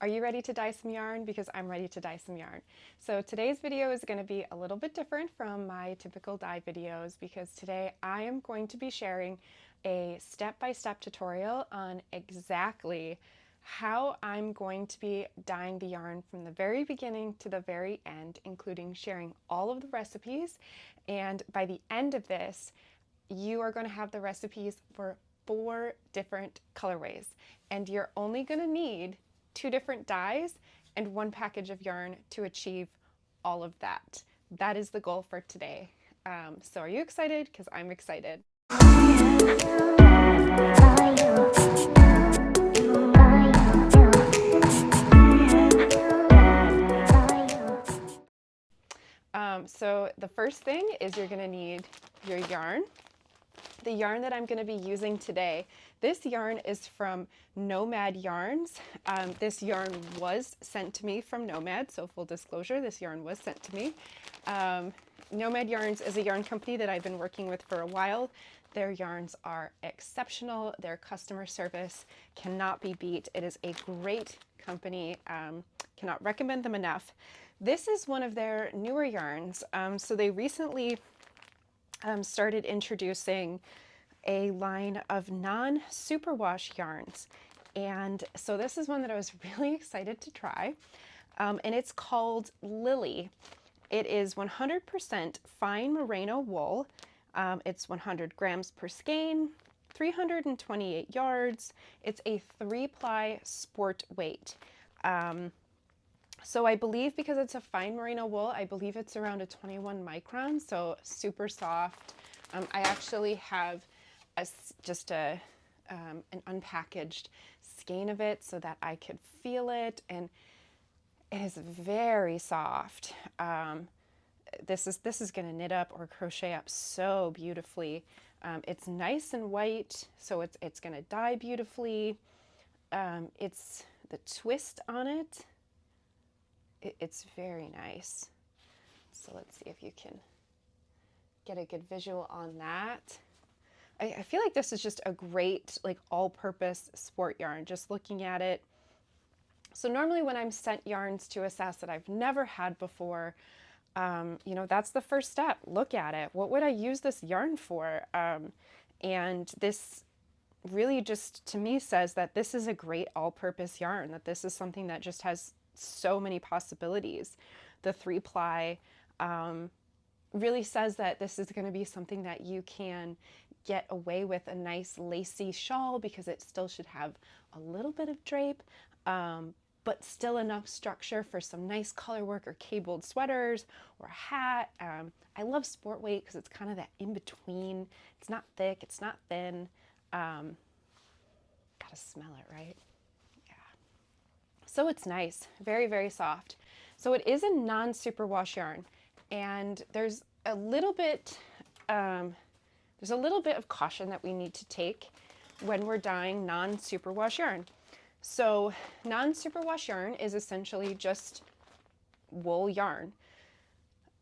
Are you ready to dye some yarn? Because I'm ready to dye some yarn. So today's video is going to be a little bit different from my typical dye videos because today I am going to be sharing a step-by-step tutorial on exactly how I'm going to be dyeing the yarn from the very beginning to the very end, including sharing all of the recipes. And by the end of this, you are going to have the recipes for 4 different colorways, and you're only going to need 2 different dyes and 1 package of yarn to achieve all of that. That is the goal for today. So are you excited? Because I'm excited. So the first thing is you're going to need your yarn. The yarn that I'm going to be using today, this yarn is from Knomad yarns. This yarn was sent to me from Knomad, so full disclosure, this yarn was sent to me. Knomad Yarns is a yarn company that I've been working with for a while. Their yarns are exceptional. Their customer service cannot be beat. It is a great company. Cannot recommend them enough. This is one of their newer yarns. So they recently started introducing a line of non-superwash yarns. And so this is one that I was really excited to try. And it's called Lily. It is 100% fine merino wool. It's 100 grams per skein, 328 yards. It's a 3-ply sport weight. So I believe because it's a fine merino wool, I believe it's around a 21 micron, so super soft. I actually have just an unpackaged skein of it so that I could feel it, and it is very soft. This is going to knit up or crochet up so beautifully. It's nice and white, so it's going to dye beautifully. It's the twist on it. It's very nice. So let's see if you can get a good visual on that. I feel like this is just a great like all-purpose sport yarn, just looking at it. So normally when I'm sent yarns to assess that I've never had before, you know, that's the first step. Look at it. What would I use this yarn for? And this really just to me says that this is a great all-purpose yarn, that this is something that just has so many possibilities. The 3-ply really says that this is going to be something that you can get away with a nice lacy shawl because it still should have a little bit of drape, but still enough structure for some nice color work or cabled sweaters or a hat. I love sport weight because it's kind of that in between. It's not thick, it's not thin. Gotta smell it, right? So it's nice, very, very soft. So it is a non-superwash yarn, and there's a little bit of caution that we need to take when we're dyeing non-superwash yarn. So non-superwash yarn is essentially just wool yarn.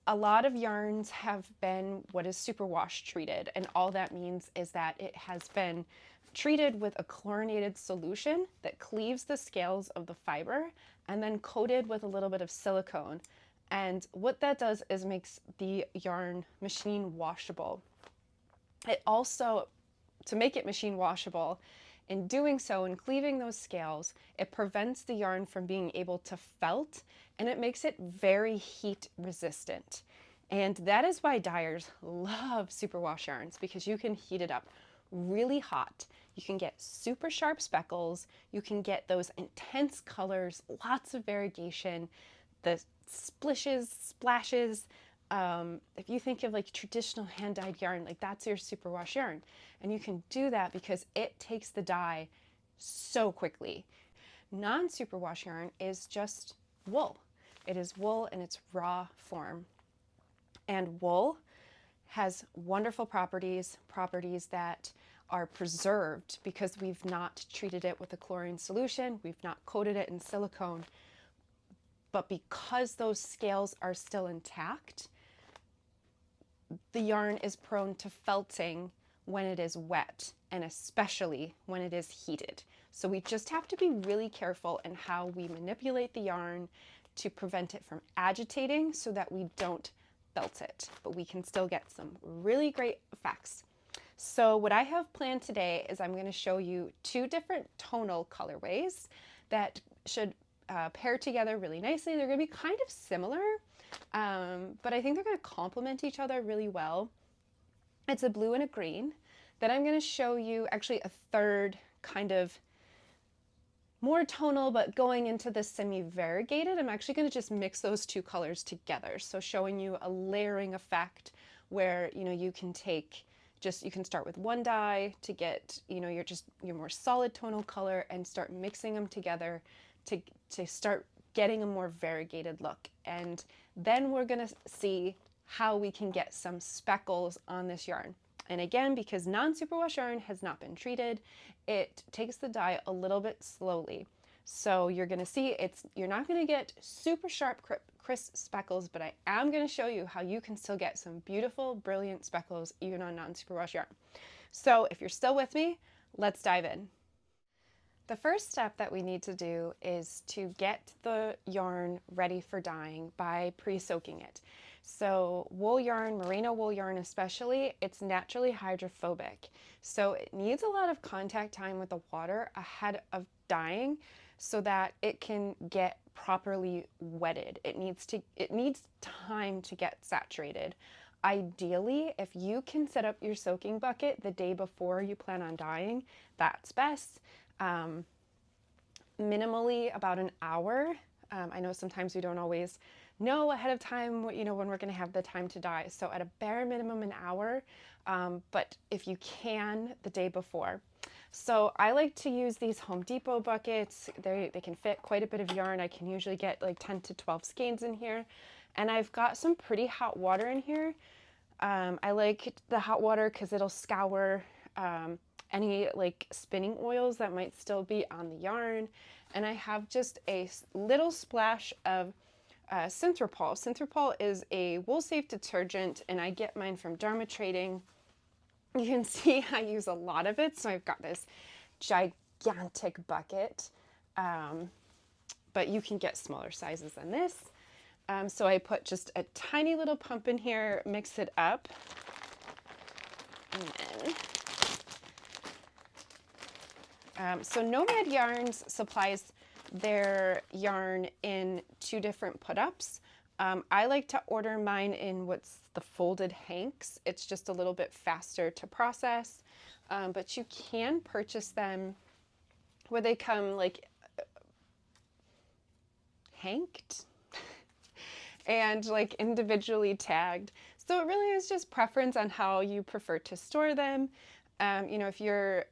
A lot of yarns have been what is superwash treated, and all that means is that it has been treated with a chlorinated solution that cleaves the scales of the fiber and then coated with a little bit of silicone. And what that does is makes the yarn machine washable. It also, to make it machine washable, in doing so and cleaving those scales, it prevents the yarn from being able to felt, and it makes it very heat resistant. And that is why dyers love superwash yarns, because you can heat it up really hot. You can get super sharp speckles, you can get those intense colors, lots of variegation, the splishes, splashes. If you think of like traditional hand-dyed yarn, like that's your superwash yarn. And you can do that because it takes the dye so quickly. Non-superwash yarn is just wool. It is wool in its raw form. And wool has wonderful properties that are preserved because we've not treated it with a chlorine solution, we've not coated it in silicone, but because those scales are still intact, the yarn is prone to felting when it is wet. and especially when it is heated. So we just have to be really careful in how we manipulate the yarn to prevent it from agitating so that we don't belt it, but we can still get some really great effects. So what I have planned today is I'm going to show you two different tonal colorways that should pair together really nicely. They're going to be kind of similar, but I think they're going to complement each other really well. It's a blue and a green. Then I'm going to show you actually a third kind of more tonal, but going into the semi-variegated. I'm actually going to just mix those two colors together. So showing you a layering effect where, you know, you can take you can start with one dye to get, you know, your more solid tonal color and start mixing them together to start getting a more variegated look. And then we're going to see how we can get some speckles on this yarn. And again, because non-superwash yarn has not been treated, it takes the dye a little bit slowly. So you're going to see you're not going to get super sharp, crisp speckles, but I am going to show you how you can still get some beautiful, brilliant speckles even on non-superwash yarn. So if you're still with me, let's dive in. The first step that we need to do is to get the yarn ready for dyeing by pre-soaking it. So wool yarn, merino wool yarn especially, it's naturally hydrophobic. So it needs a lot of contact time with the water ahead of dyeing so that it can get properly wetted. It needs time to get saturated. Ideally, if you can set up your soaking bucket the day before you plan on dyeing, that's best. Minimally about an hour. I know sometimes we don't always know ahead of time, you know, when we're going to have the time to dye. So at a bare minimum an hour, but if you can, the day before. So I like to use these Home Depot buckets. They can fit quite a bit of yarn. I can usually get like 10 to 12 skeins in here. And I've got some pretty hot water in here. I like the hot water because it'll scour any like spinning oils that might still be on the yarn. And I have just a little splash of Synthropol. Synthropol is a wool safe detergent and I get mine from Dharma Trading. You can see I use a lot of it. So I've got this gigantic bucket, but you can get smaller sizes than this. So I put just a tiny little pump in here, mix it up, and then so Knomad Yarns supplies their yarn in two different put-ups. I like to order mine in what's the folded hanks. It's just a little bit faster to process, but you can purchase them where they come like hanked and like individually tagged. So it really is just preference on how you prefer to store them. You know, if you're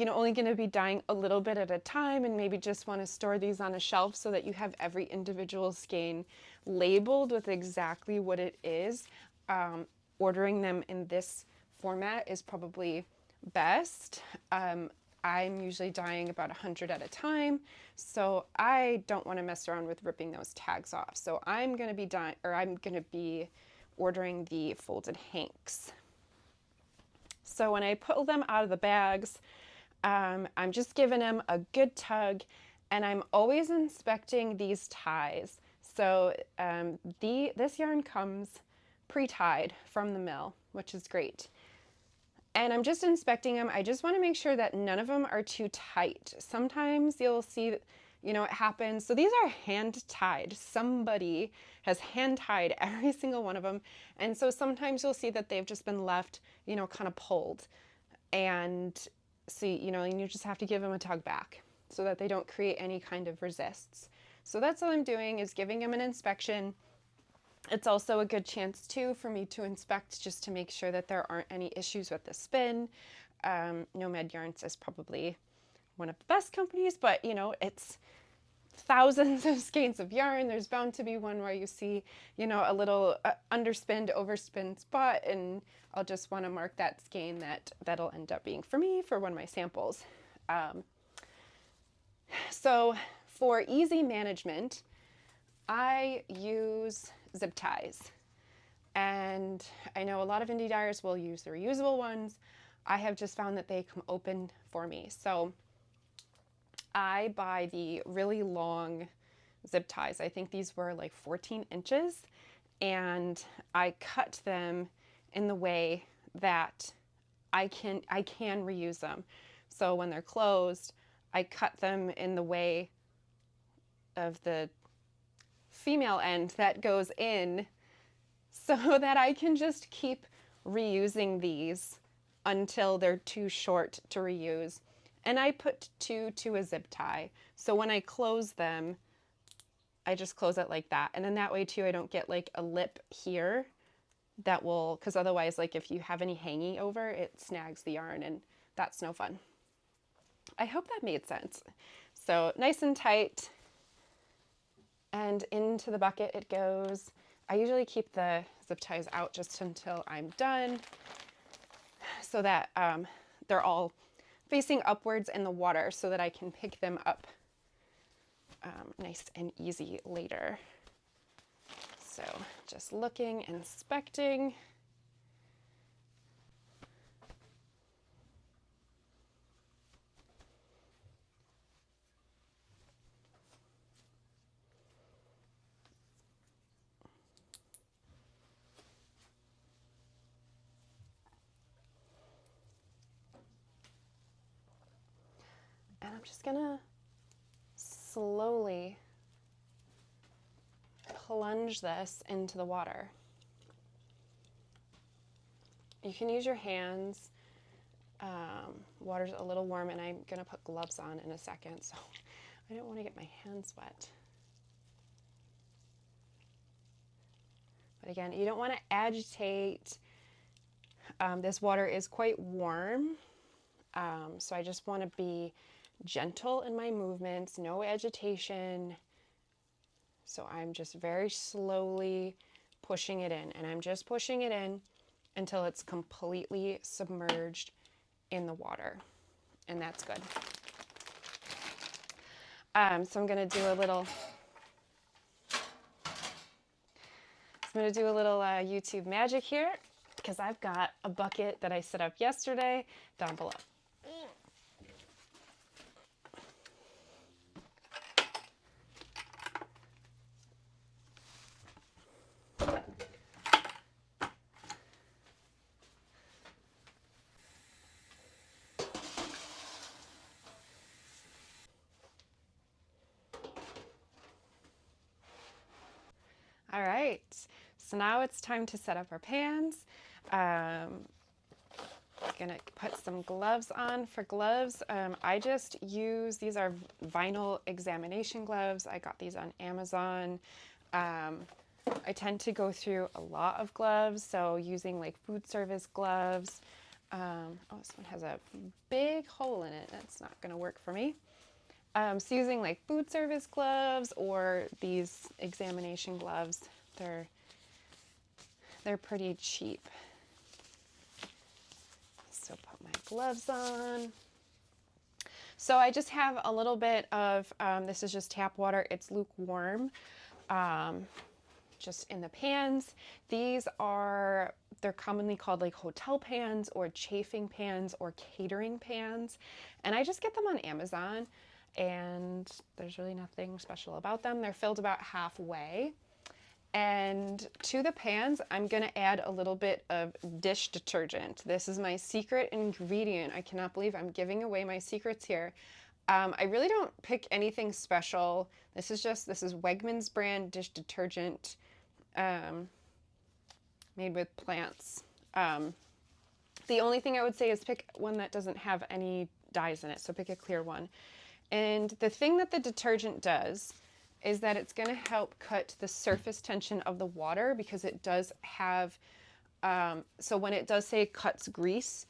only going to be dyeing a little bit at a time and maybe just want to store these on a shelf so that you have every individual skein labeled with exactly what it is, ordering them in this format is probably best. I'm usually dyeing about 100 at a time, so I don't want to mess around with ripping those tags off. So I'm going to be ordering the folded hanks. So when I pull them out of the bags, I'm just giving them a good tug, and I'm always inspecting these ties. So this yarn comes pre-tied from the mill, which is great. And I'm just inspecting them. I just want to make sure that none of them are too tight. Sometimes you'll see, you know, it happens. So these are hand tied. Somebody has hand tied every single one of them. And so sometimes you'll see that they've just been left, you know, kind of pulled. And so, you know, and you just have to give them a tug back so that they don't create any kind of resists. So that's all I'm doing, is giving them an inspection. It's also a good chance too for me to inspect just to make sure that there aren't any issues with the spin. Knomad Yarns is probably one of the best companies, but you know, it's thousands of skeins of yarn. There's bound to be one where you see, you know, a little underspinned, overspin spot, and I'll just want to mark that skein that'll end up being for me for one of my samples. So for easy management, I use zip ties, and I know a lot of indie dyers will use the reusable ones. I have just found that they come open for me. So I buy the really long zip ties. I think these were like 14 inches, and I cut them in the way that I can reuse them. So when they're closed, I cut them in the way of the female end that goes in, so that I can just keep reusing these until they're too short to reuse. And I put 2 to a zip tie. So when I close them, I just close it like that. And then that way too, I don't get like a lip here that will, because otherwise, like if you have any hanging over, it snags the yarn, and that's no fun. I hope that made sense. So nice and tight, and into the bucket it goes. I usually keep the zip ties out just until I'm done, so that they're all facing upwards in the water, so that I can pick them up nice and easy later. So just looking, inspecting. And I'm just gonna slowly plunge this into the water. You can use your hands. Water's a little warm, and I'm gonna put gloves on in a second, so I don't want to get my hands wet. But again, you don't want to agitate. This water is quite warm, so I just want to be gentle in my movements, no agitation. So I'm just very slowly pushing it in, and I'm just pushing it in until it's completely submerged in the water, and that's good. So I'm going to do a little YouTube magic here, because I've got a bucket that I set up yesterday down below. All right, so now it's time to set up our pans. Gonna put some gloves on. For gloves, I just use, these are vinyl examination gloves. I got these on Amazon. I tend to go through a lot of gloves, so using like food service gloves. Oh, this one has a big hole in it. That's not gonna work for me. So using like food service gloves or these examination gloves, they're pretty cheap. So put my gloves on. So I just have a little bit of, this is just tap water. It's lukewarm, just in the pans. These are, they're commonly called like hotel pans or chafing pans or catering pans. And I just get them on Amazon, and there's really nothing special about them. They're filled about halfway. And to the pans, I'm gonna add a little bit of dish detergent. This is my secret ingredient. I cannot believe I'm giving away my secrets here. I really don't pick anything special. This is Wegmans brand dish detergent, made with plants. The only thing I would say is pick one that doesn't have any dyes in it, so pick a clear one. And the thing that the detergent does is that it's going to help cut the surface tension of the water, because it does have, so when it does say cuts grease,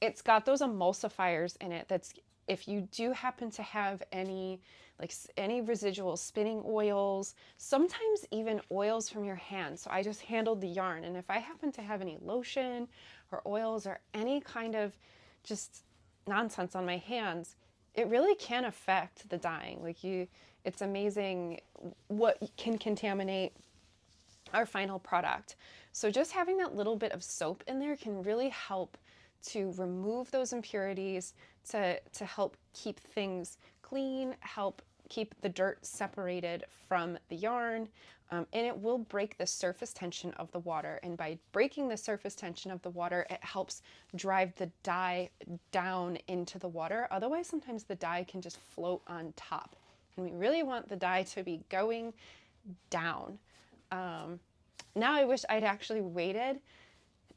it's got those emulsifiers in it. That's, if you do happen to have any residual spinning oils, sometimes even oils from your hands. So I just handled the yarn, and if I happen to have any lotion or oils or any kind of just nonsense on my hands, it really can affect the dyeing. It's amazing what can contaminate our final product. So just having that little bit of soap in there can really help to remove those impurities, to help keep things clean, help keep the dirt separated from the yarn, and it will break the surface tension of the water. And by breaking the surface tension of the water, it helps drive the dye down into the water. Otherwise, sometimes the dye can just float on top. And we really want the dye to be going down. Now I wish I'd actually waited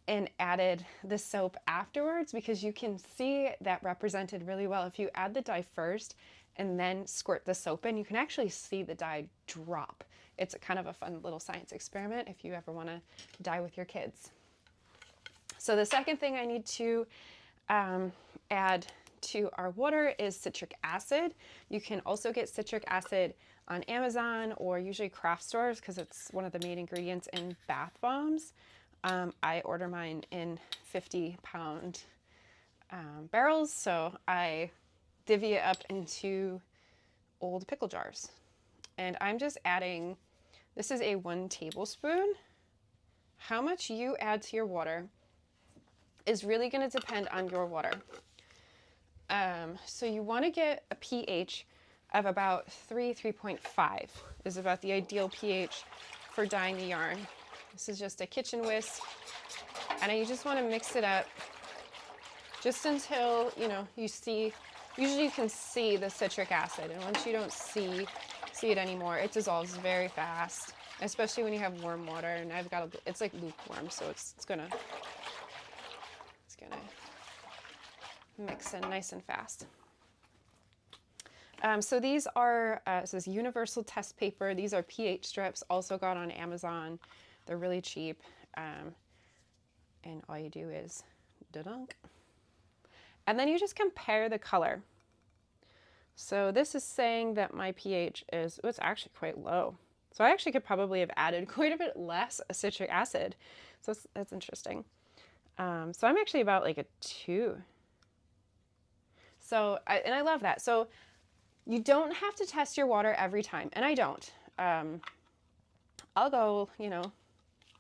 and added the soap afterwards, because you can see that represented really well. If you add the dye first and then squirt the soap in, you can actually see the dye drop. It's a kind of a fun little science experiment if you ever want to dye with your kids. So the second thing I need to add to our water is citric acid. You can also get citric acid on Amazon or usually craft stores, because it's one of the main ingredients in bath bombs. I order mine in 50-pound barrels, so I divvy it up into old pickle jars. And I'm just adding, this is a 1 tablespoon. How much you add to your water is really going to depend on your water. So you want to get a pH of about 3.5 is about the ideal pH for dyeing the yarn. This is just a kitchen whisk, and you just want to mix it up just until, you know, you see, usually you can see the citric acid, and once you don't see it anymore, it dissolves very fast, especially when you have warm water. And I've got it's like lukewarm, so it's gonna mix in nice and fast. So these are, this is universal test paper. These are pH strips, also got on Amazon. They're really cheap. And all you do is da-dunk. And then you just compare the color. So this is saying that my pH is, it's actually quite low. So I actually could probably have added quite a bit less citric acid. So that's interesting. So I'm actually about like a 2. So, and I love that. So you don't have to test your water every time, and I don't. I'll go, you know,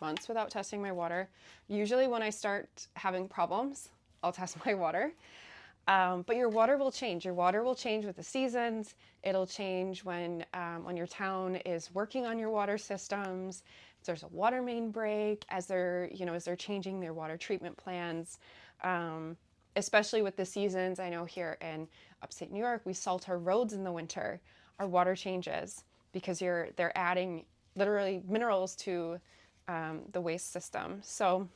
months without testing my water. Usually when I start having problems, I'll test my water. But your water will change. Your water will change with the seasons. It'll change when your town is working on your water systems. If there's a water main break, as they're changing their water treatment plans. Especially with the seasons, I know here in upstate New York, we salt our roads in the winter. Our water changes because they're adding literally minerals to the waste system. So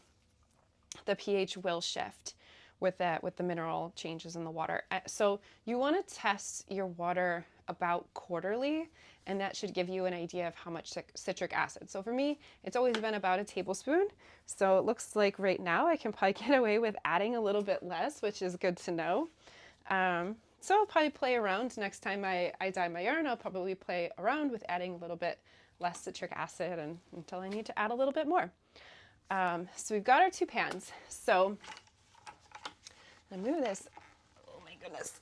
the pH will shift with the mineral changes in the water. So you want to test your water about quarterly, and that should give you an idea of how much citric acid. So for me, it's always been about a tablespoon. So it looks like right now I can probably get away with adding a little bit less, which is good to know. So I'll probably play around next time I dye my yarn. I'll probably play around with adding a little bit less citric acid until I need to add a little bit more. So we've got our 2 pans. So I'm gonna move this. Oh my goodness.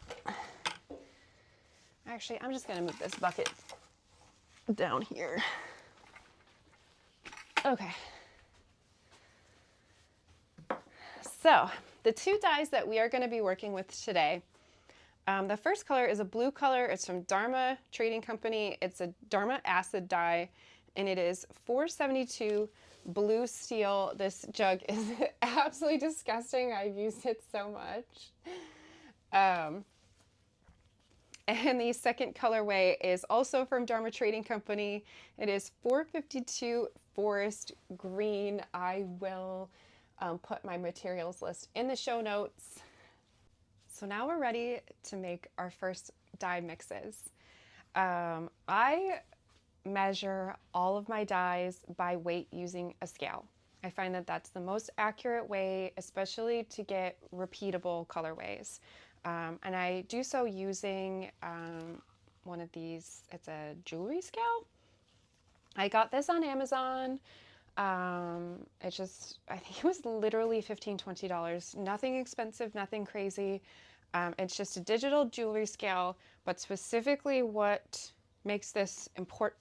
Actually, I'm just gonna move this bucket down here. Okay. So the 2 dyes that we are going to be working with today, the first color is a blue color. It's from Dharma Trading Company. It's a Dharma acid dye, and it is 472 blue steel. This jug is absolutely disgusting. I've used it so much. And the second colorway is also from Dharma Trading Company. It is 452 Forest Green. I will put my materials list in the show notes. So now we're ready to make our first dye mixes. I measure all of my dyes by weight using a scale. I find that that's the most accurate way, especially to get repeatable colorways. And I do so using one of these, it's a jewelry scale. I got this on Amazon. I think it was literally $15, $20. Nothing expensive, nothing crazy. It's just a digital jewelry scale, but specifically what makes this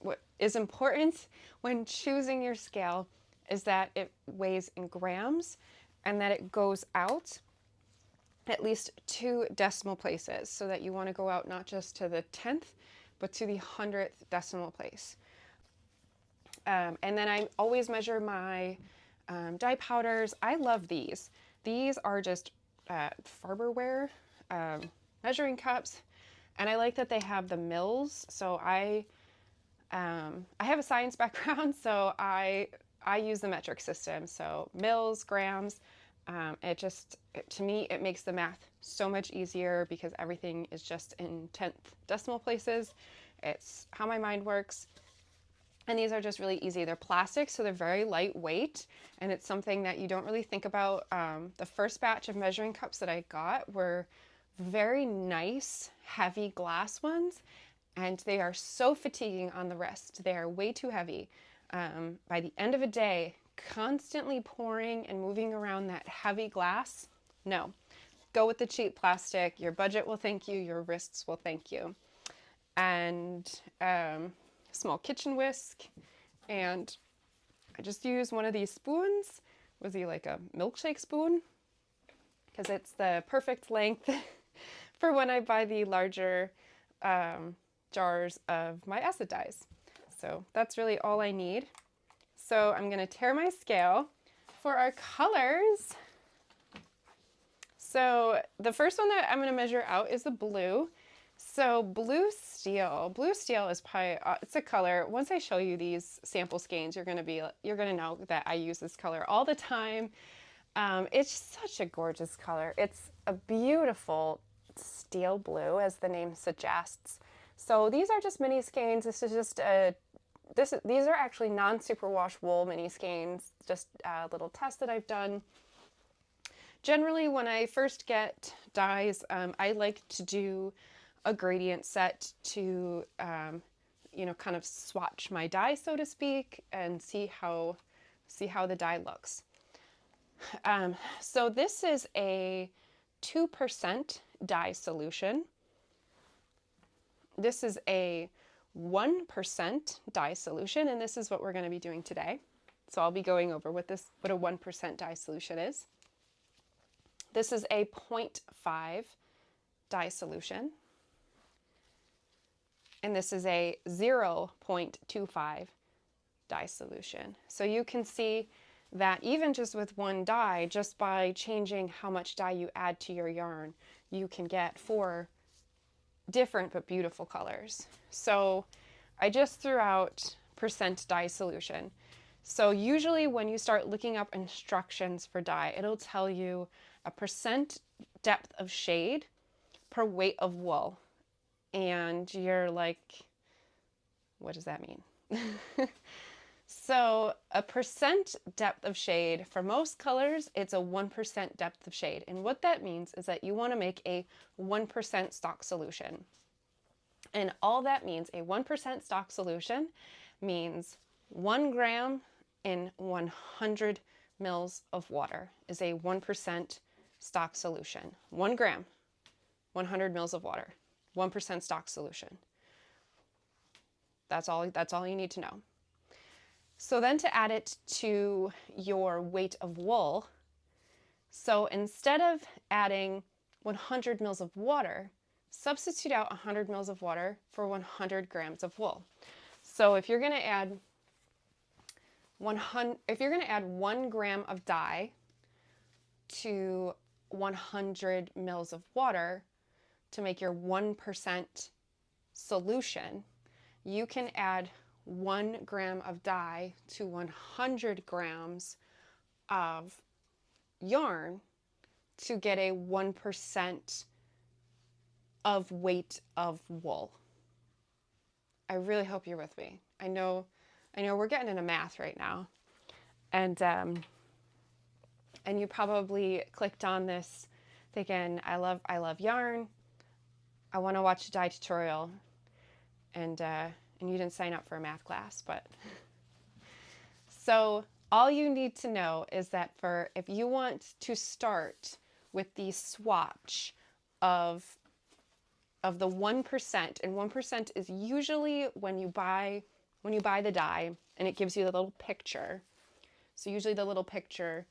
what is important when choosing your scale is that it weighs in grams and that it goes out at least 2 decimal places, so that you want to go out not just to the 10th, but to the 100th decimal place. And then I always measure my dye powders. I love these. These are just Farberware measuring cups, and I like that they have the mils. So I have a science background, so I use the metric system. So mils, grams. To me, it makes the math so much easier because everything is just in 10th decimal places. It's how my mind works. And these are just really easy. They're plastic, so they're very lightweight, and it's something that you don't really think about. The first batch of measuring cups that I got were very nice, heavy glass ones, and they are so fatiguing on the wrist. They are way too heavy. By the end of a day, constantly pouring and moving around that heavy glass, no. Go with the cheap plastic. Your budget will thank you. Your wrists will thank you. And small kitchen whisk, and I just use one of these spoons. Was he like a milkshake spoon? Because it's the perfect length for when I buy the larger jars of my acid dyes. So that's really all I need. So I'm going to tear my scale for our colors. So the first one that I'm going to measure out is the blue. So blue steel is probably, it's a color. Once I show you these sample skeins, you're going to know that I use this color all the time. It's such a gorgeous color. It's a beautiful steel blue, as the name suggests. So these are just mini skeins. This is just these are actually non-superwash wool mini skeins, just a little test that I've done. Generally, when I first get dyes, I like to do a gradient set to, kind of swatch my dye, so to speak, and see how the dye looks. So this is a 2% dye solution. This is a 1% dye solution, and this is what we're going to be doing today. So I'll be going over what a 1% dye solution is. This is a 0.5 dye solution. And this is a 0.25 dye solution. So you can see that even just with one dye, just by changing how much dye you add to your yarn, you can get 4 different but beautiful colors. So I just threw out percent dye solution. So usually when you start looking up instructions for dye, it'll tell you a percent depth of shade per weight of wool. And you're like, what does that mean? So a percent depth of shade, for most colors, it's a 1% depth of shade. And what that means is that you want to make a 1% stock solution. And all that means, a 1% stock solution means 1 gram in 100 mils of water is a 1% stock solution. 1 gram, 100 mils of water, 1% stock solution. That's all you need to know. So then to add it to your weight of wool, so instead of adding 100 mils of water, substitute out 100 mils of water for 100 grams of wool. So if you're going to add 1 gram of dye to 100 mils of water to make your 1% solution, you can add 1 gram of dye to 100 grams of yarn to get a 1% of weight of wool. I really hope you're with me. I know we're getting into math right now, and you probably clicked on this thinking, I love yarn. I want to watch a dye tutorial, and you didn't sign up for a math class, but so all you need to know is that if you want to start with the swatch of the 1%, and 1% is usually when you buy the dye and it gives you the little picture. So usually the little picture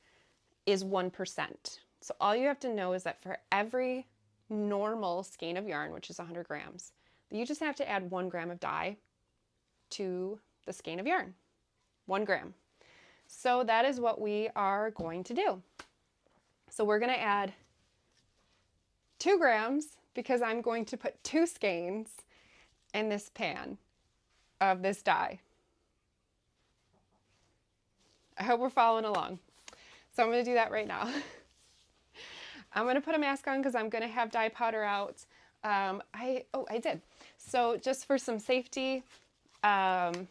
is 1%. So all you have to know is that for every normal skein of yarn, which is 100 grams, you just have to add 1 gram of dye to the skein of yarn. 1 gram. So that is what we are going to do. So we're going to add 2 grams because I'm going to put 2 skeins in this pan of this dye. I hope we're following along. So I'm going to do that right now. I'm going to put a mask on because I'm going to have dye powder out. I did. So just for some safety, dye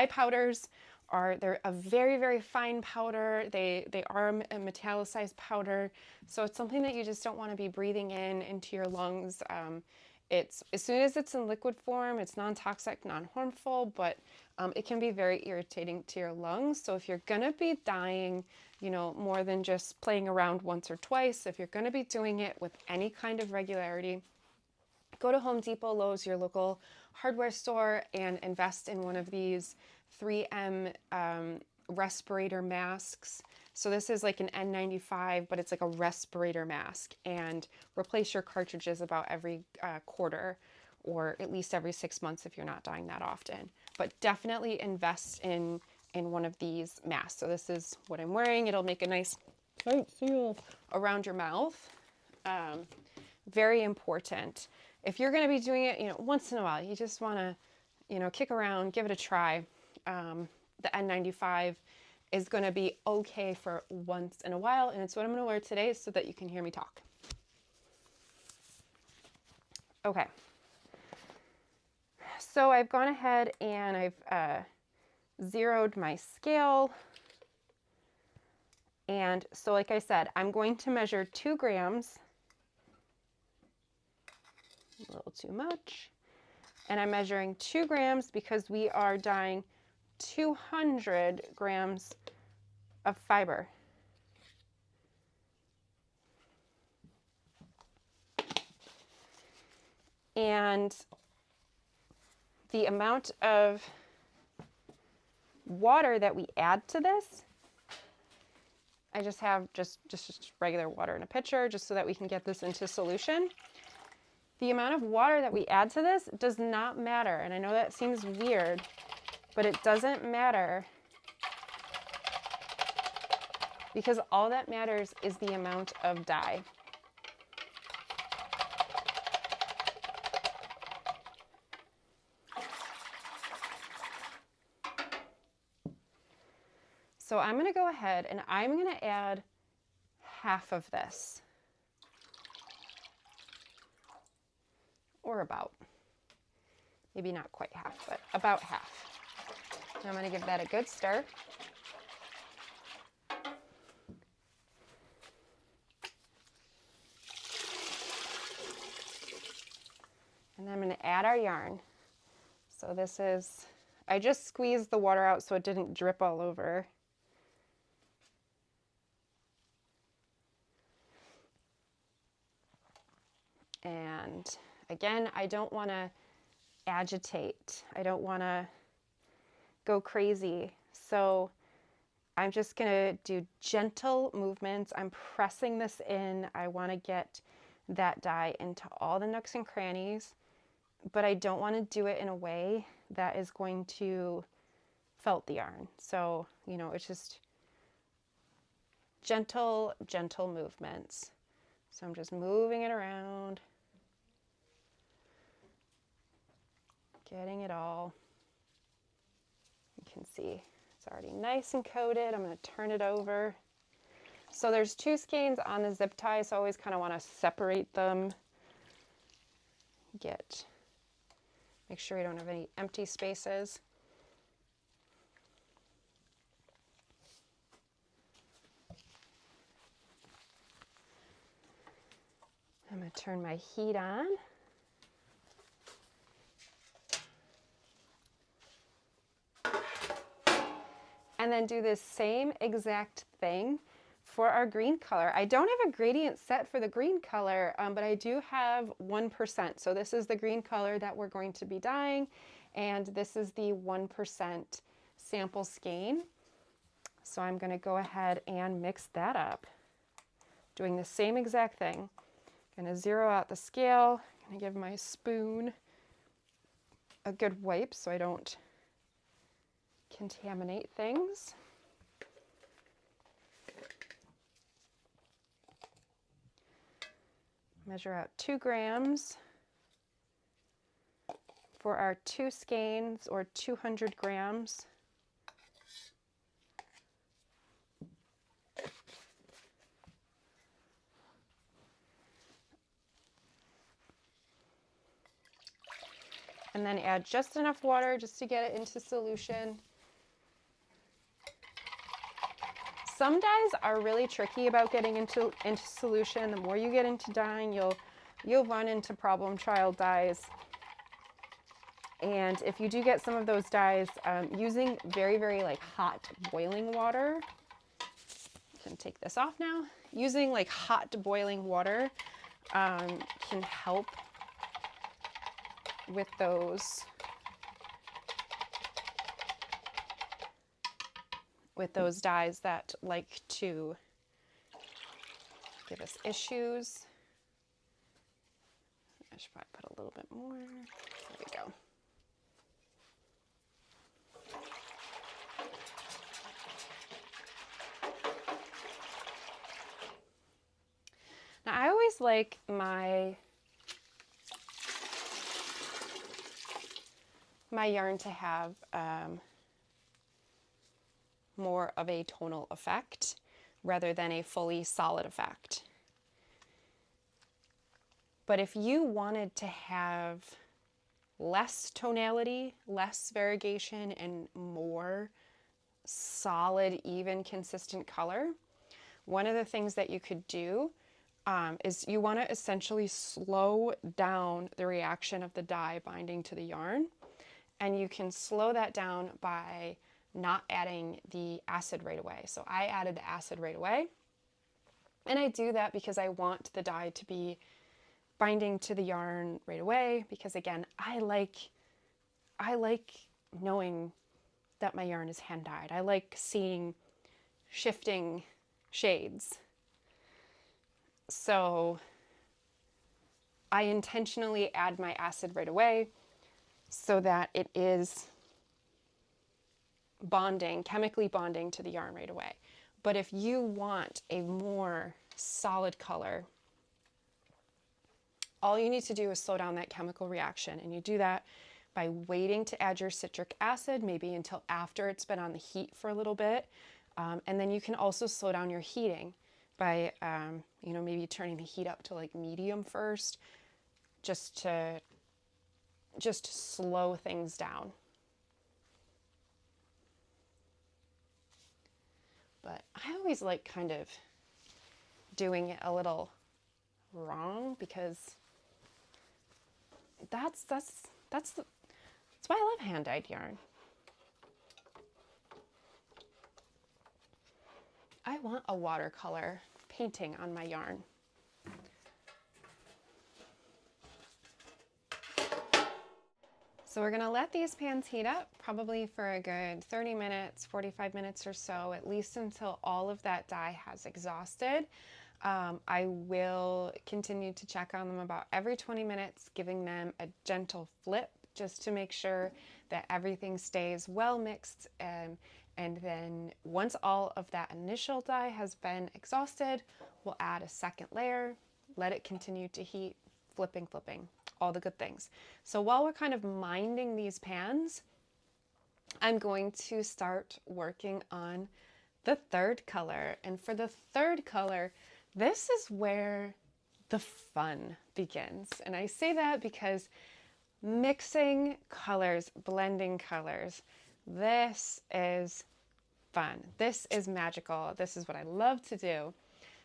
powders they're a very, very fine powder. They are a metallicized powder. So it's something that you just don't want to be breathing into your lungs. It's as soon as it's in liquid form, it's non-toxic, non-harmful, but it can be very irritating to your lungs. So if you're going to be dyeing, you know, more than just playing around once or twice, if you're going to be doing it with any kind of regularity, go to Home Depot, Lowe's, your local hardware store, and invest in one of these 3M respirator masks. So this is like an N95, but it's like a respirator mask, and replace your cartridges about every quarter, or at least every 6 months if you're not dyeing that often. But definitely invest in one of these masks. So this is what I'm wearing. It'll make a nice tight seal around your mouth. Very important. If you're going to be doing it, you know, once in a while, you just want to, you know, kick around, give it a try. The N95 is going to be okay for once in a while, and it's what I'm going to wear today so that you can hear me talk. Okay. So I've gone ahead and I've zeroed my scale. And so like I said, I'm going to measure 2 grams. A little too much. And I'm measuring 2 grams because we are dyeing 200 grams of fiber. And the amount of water that we add to this, I just have just regular water in a pitcher just so that we can get this into solution. The amount of water that we add to this does not matter. And I know that seems weird, but it doesn't matter, because all that matters is the amount of dye. So I'm going to go ahead and I'm going to add half of this, or about, maybe not quite half, but about half. And I'm going to give that a good stir. And then I'm going to add our yarn. So this is, I just squeezed the water out so it didn't drip all over. And again, I don't want to agitate. I don't want to go crazy. So I'm just going to do gentle movements. I'm pressing this in. I want to get that dye into all the nooks and crannies, but I don't want to do it in a way that is going to felt the yarn. So, you know, it's just gentle, gentle movements. So I'm just moving it around, getting it all. You can see it's already nice and coated. I'm going to turn it over. So there's 2 skeins on the zip tie, so I always kind of want to separate them. Make sure you don't have any empty spaces. I'm going to turn my heat on. And then do this same exact thing for our green color. I don't have a gradient set for the green color, but I do have 1%. So this is the green color that we're going to be dyeing, and this is the 1% sample skein. So I'm going to go ahead and mix that up. doing the same exact thing. Gonna zero out the scale, gonna give my spoon a good wipe so I don't contaminate things. Measure out 2 grams for our 2 skeins, or 200 grams. And then add just enough water just to get it into solution. Some dyes are really tricky about getting into solution. The more you get into dyeing, you'll run into problem child dyes. And if you do get some of those dyes, using very, very like hot boiling water, I can take this off now. Using like hot boiling water can help with those dyes that like to give us issues. I should probably put a little bit more. There we go. Now I always like my yarn to have more of a tonal effect rather than a fully solid effect. But if you wanted to have less tonality, less variegation, and more solid, even, consistent color, one of the things that you could do is you want to essentially slow down the reaction of the dye binding to the yarn. And you can slow that down by not adding the acid right away. So I added the acid right away. And I do that because I want the dye to be binding to the yarn right away, because again, I like knowing that my yarn is hand dyed. I like seeing shifting shades. So I intentionally add my acid right away so that it is bonding, chemically bonding to the yarn right away. But if you want a more solid color, all you need to do is slow down that chemical reaction, and you do that by waiting to add your citric acid, maybe until after it's been on the heat for a little bit. And then you can also slow down your heating by, maybe turning the heat up to like medium first, just to slow things down. But I always like kind of doing it a little wrong, because that's why I love hand dyed yarn. I want a watercolor painting on my yarn. So we're gonna let these pans heat up probably for a good 30 minutes, 45 minutes or so, at least until all of that dye has exhausted. I will continue to check on them about every 20 minutes, giving them a gentle flip just to make sure that everything stays well mixed. And then once all of that initial dye has been exhausted, we'll add a second layer, let it continue to heat, flipping, all the good things. So while we're kind of minding these pans, I'm going to start working on the third color. And for the third color, this is where the fun begins. And I say that because mixing colors, blending colors, this is fun. This is magical. This is what I love to do.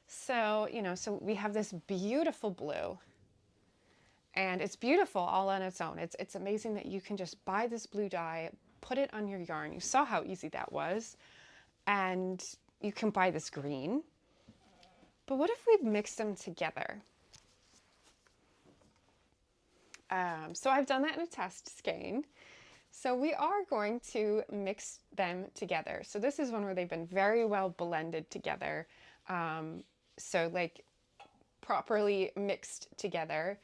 So, so we have this beautiful blue, and it's beautiful all on its own. It's amazing that you can just buy this blue dye, put it on your yarn. You saw how easy that was. And you can buy this green. But what if we mix them together? So I've done that in a test skein. So we are going to mix them together. So this is one where they've been very well blended together. So like properly mixed together.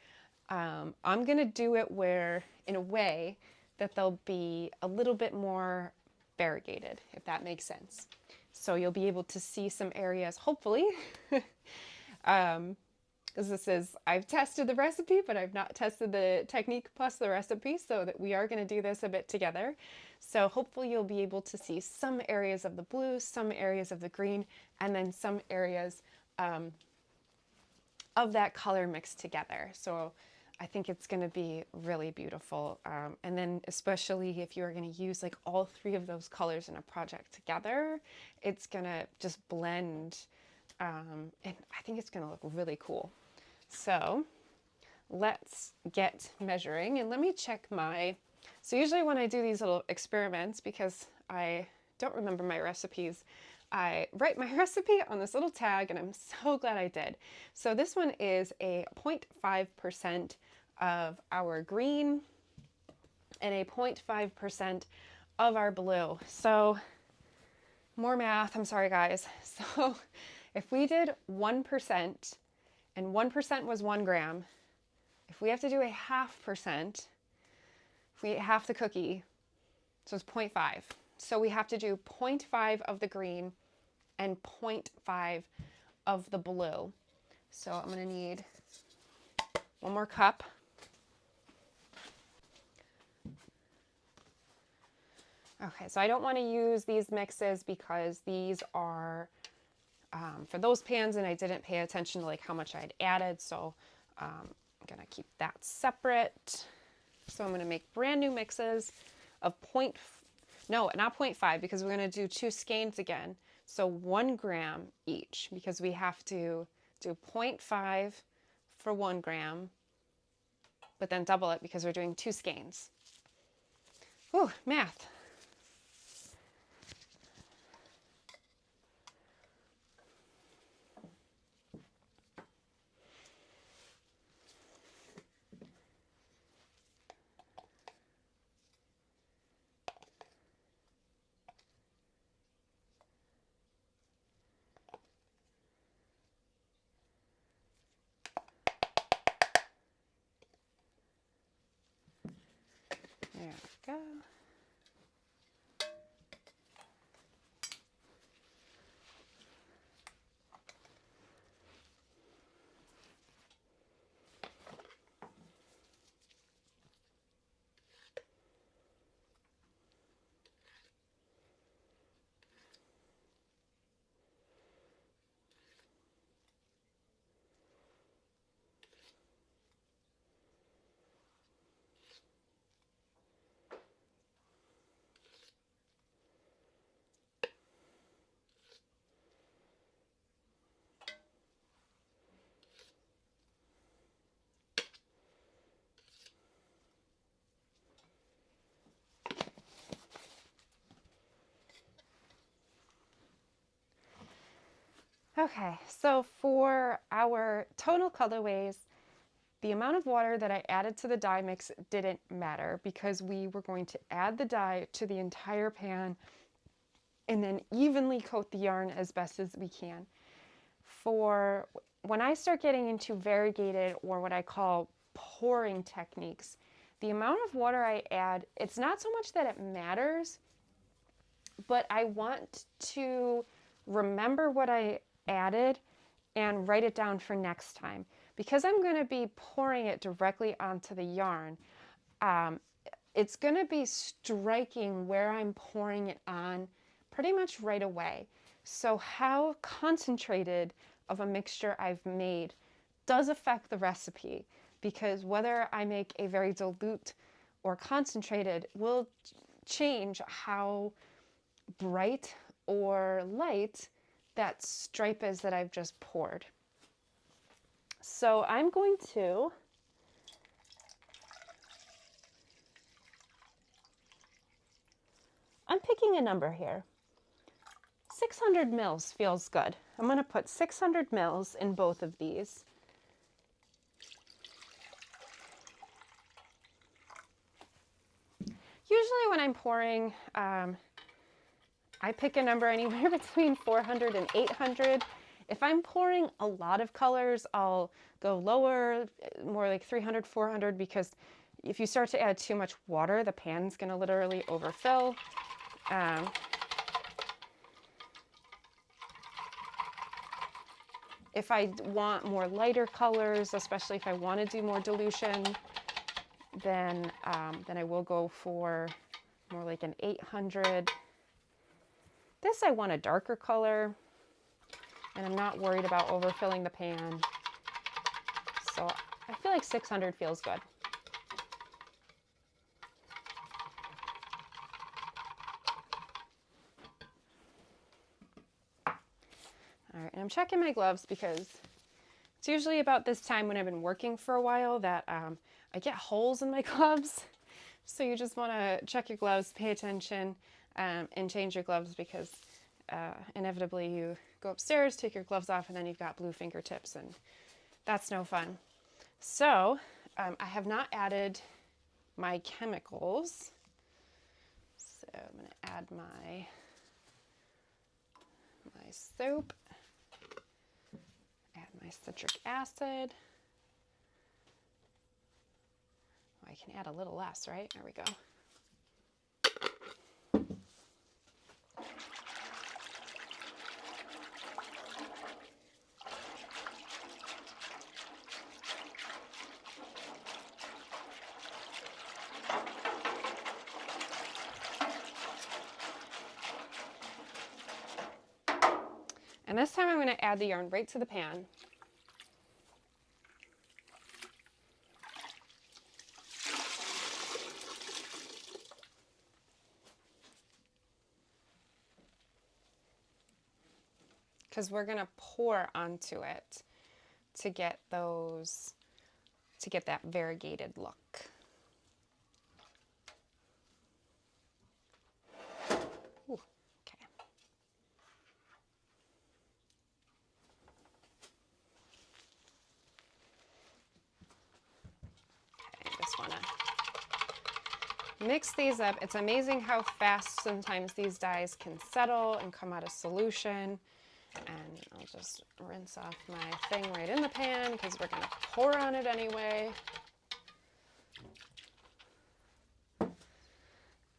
I'm gonna do it where, in a way, that they'll be a little bit more variegated, if that makes sense. So you'll be able to see some areas, hopefully, because this is, I've tested the recipe, but I've not tested the technique plus the recipe, so that we are going to do this a bit together. So hopefully you'll be able to see some areas of the blue, some areas of the green, and then some areas of that color mixed together. So I think it's going to be really beautiful. And then especially if you're going to use like all three of those colors in a project together, it's going to just blend. And I think it's going to look really cool. So let's get measuring, and let me check so usually when I do these little experiments, because I don't remember my recipes, I write my recipe on this little tag, and I'm so glad I did. So this one is a 0.5% of our green and a 0.5% of our blue. So more math, I'm sorry guys. So if we did 1%, and 1% was 1 gram, if we have to do a 0.5%, if we eat half the cookie, so it's 0.5. So we have to do 0.5 of the green and 0.5 of the blue. So I'm going to need 1 more cup. Okay, so I don't want to use these mixes because these are for those pans, and I didn't pay attention to like how much I'd added, so I'm going to keep that separate. So I'm going to make brand new mixes of not 0.5, because we're going to do 2 skeins again. So 1 gram each, because we have to do 0.5 for 1 gram, but then double it because we're doing 2 skeins. Ooh, math. There we go. Okay, so for our tonal colorways, the amount of water that I added to the dye mix didn't matter, because we were going to add the dye to the entire pan and then evenly coat the yarn as best as we can. For when I start getting into variegated, or what I call pouring techniques, the amount of water I add, it's not so much that it matters, but I want to remember what I added and write it down for next time. Because I'm going to be pouring it directly onto the yarn, it's going to be striking where I'm pouring it on pretty much right away. So how concentrated of a mixture I've made does affect the recipe, because whether I make a very dilute or concentrated will change how bright or light that stripe is that I've just poured. So I'm picking a number here. 600 mils feels good. I'm going to put 600 mils in both of these. Usually when I'm pouring, I pick a number anywhere between 400 and 800. If I'm pouring a lot of colors, I'll go lower, more like 300, 400, because if you start to add too much water, the pan's gonna literally overfill. If I want more lighter colors, especially if I want to do more dilution, then I will go for more like an 800. This I want a darker color, and I'm not worried about overfilling the pan. So I feel like 600 feels good. All right, and I'm checking my gloves because it's usually about this time when I've been working for a while that I get holes in my gloves. So you just want to check your gloves, pay attention, and change your gloves, because inevitably you go upstairs, take your gloves off, and then you've got blue fingertips, and that's no fun. So I have not added my chemicals. So I'm going to add my soap, add my citric acid. I can add a little less, right? There we go. And this time I'm going to add the yarn right to the pan. Because we're going to pour onto it to get those, to get that variegated look. Ooh, okay. Okay, I just want to mix these up. It's amazing how fast sometimes these dyes can settle and come out of solution. And I'll just rinse off my thing right in the pan because we're going to pour on it anyway.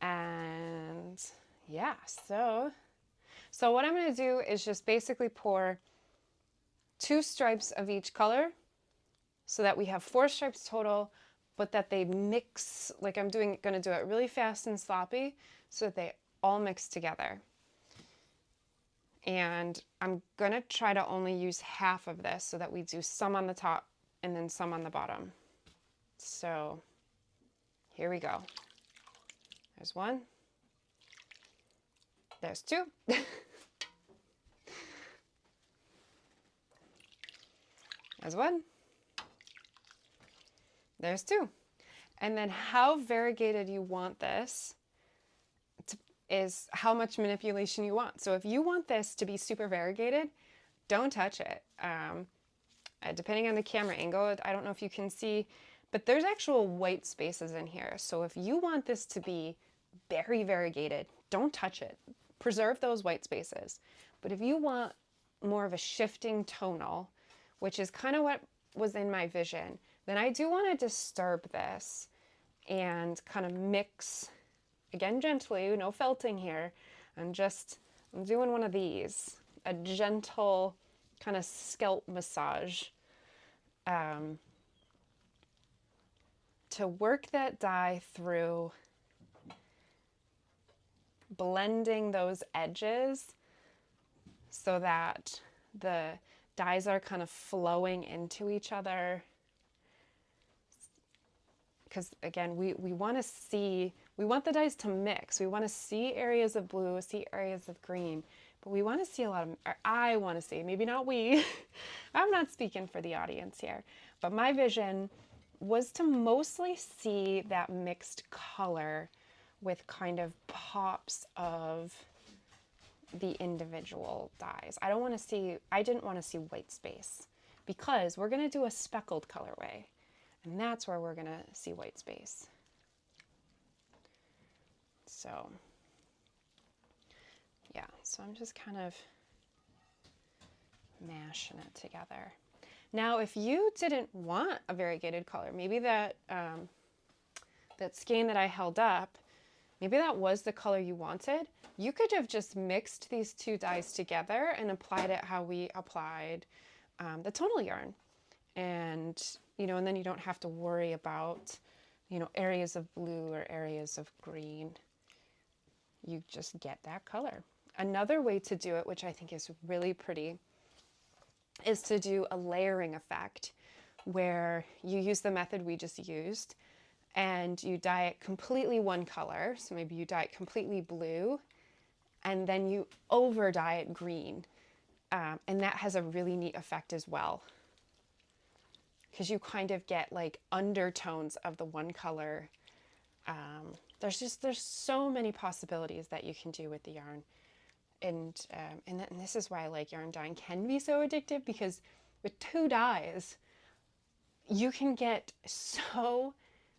And yeah, so what I'm going to do is just basically pour 2 stripes of each color so that we have 4 stripes total, but that they mix, like I'm going to do it really fast and sloppy so that they all mix together. And I'm going to try to only use half of this so that we do some on the top and then some on the bottom. So here we go. There's 1. There's 2. There's 1. There's 2. And then how variegated you want this is how much manipulation you want. So if you want this to be super variegated, don't touch it. Depending on the camera angle, I don't know if you can see, but there's actual white spaces in here. So if you want this to be very variegated, don't touch it. Preserve those white spaces. But if you want more of a shifting tonal, which is kind of what was in my vision, then I do want to disturb this and kind of mix. Again, gently, no felting here. I'm doing one of these, a gentle kind of scalp massage to work that dye through, blending those edges so that the dyes are kind of flowing into each other. Because again, we want to see, we want the dyes to mix. We want to see areas of blue, see areas of green, but we want to see a lot of, or I want to see, maybe not we, I'm not speaking for the audience here, but my vision was to mostly see that mixed color with kind of pops of the individual dyes. I didn't want to see white space because we're going to do a speckled colorway. And that's where we're going to see white space. So, yeah, so I'm just kind of mashing it together. Now, if you didn't want a variegated color, maybe that skein that I held up, maybe that was the color you wanted, you could have just mixed these two dyes together and applied it how we applied the tonal yarn. And, you know, and then you don't have to worry about, you know, areas of blue or areas of green. You just get that color. Another way to do it, which I think is really pretty, is to do a layering effect where you use the method we just used and you dye it completely one color. So maybe you dye it completely blue and then you over dye it green. And that has a really neat effect as well, because you kind of get like undertones of the one color. There's so many possibilities that you can do with the yarn. And this is why I like yarn dyeing can be so addictive, because with two dyes, you can get so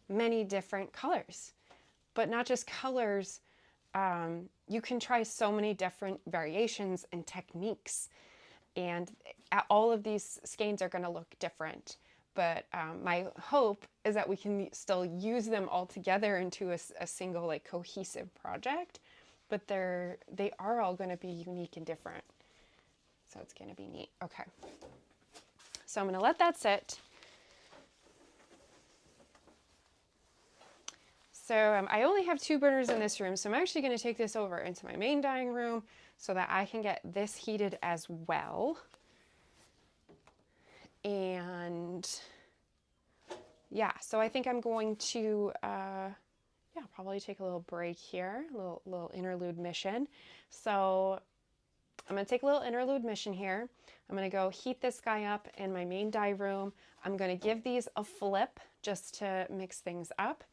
many different colors, but not just colors. You can try so many different variations and techniques, and all of these skeins are going to look different. But my hope is that we can still use them all together into a single like cohesive project, but they are all going to be unique and different. So it's going to be neat. Okay. So I'm going to let that sit. So I only have 2 burners in this room, so I'm actually going to take this over into my main dyeing room so that I can get this heated as well. And yeah, so I think I'm going to probably take a little break here, a little interlude mission. So I'm going to take a little interlude mission here. I'm going to go heat this guy up in my main dye room. I'm going to give these a flip just to mix things up.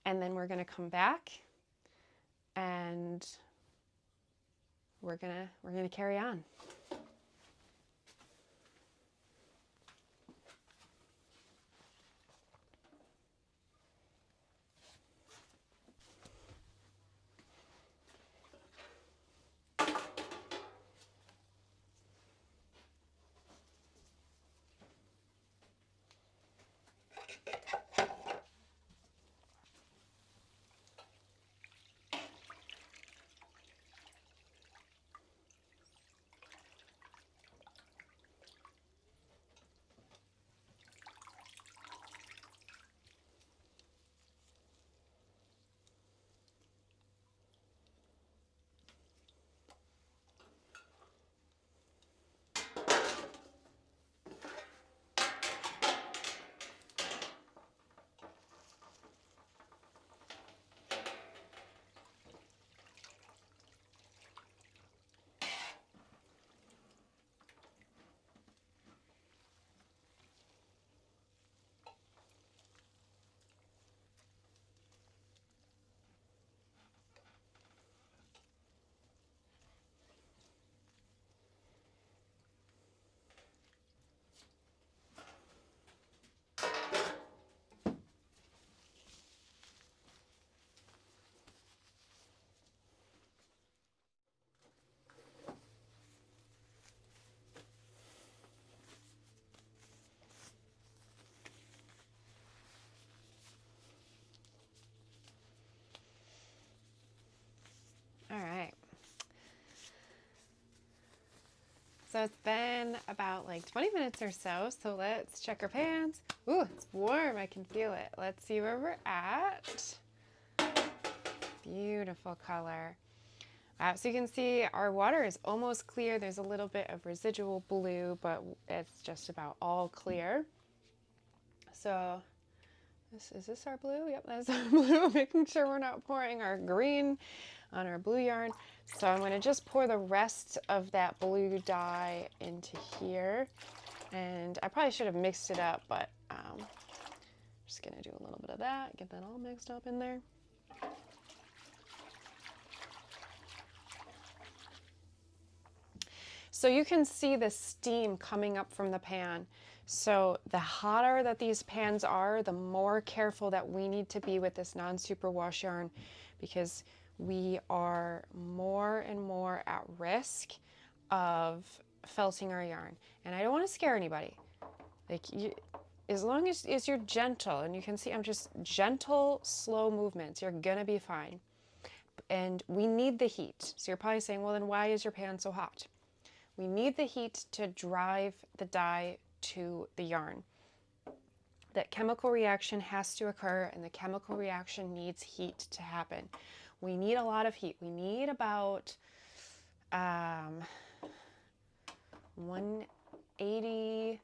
And then we're going to come back and we're going to carry on. All right. So it's been about like 20 minutes or so. So let's check our pans. Ooh, it's warm. I can feel it. Let's see where we're at. Beautiful color. So you can see our water is almost clear. There's a little bit of residual blue, but it's just about all clear. So is this our blue? Yep, that's our blue. Making sure we're not pouring our green on our blue yarn. So I'm going to just pour the rest of that blue dye into here. And I probably should have mixed it up, but I'm just going to do a little bit of that, get that all mixed up in there. So you can see the steam coming up from the pan. So the hotter that these pans are, the more careful that we need to be with this non-superwash yarn, because we are more and more at risk of felting our yarn. And I don't want to scare anybody. Like, as long as you're gentle, and you can see I'm just gentle, slow movements, you're gonna be fine. And we need the heat. So you're probably saying, well, then why is your pan so hot? We need the heat to drive the dye to the yarn. That chemical reaction has to occur, and the chemical reaction needs heat to happen. We need a lot of heat. We need about 180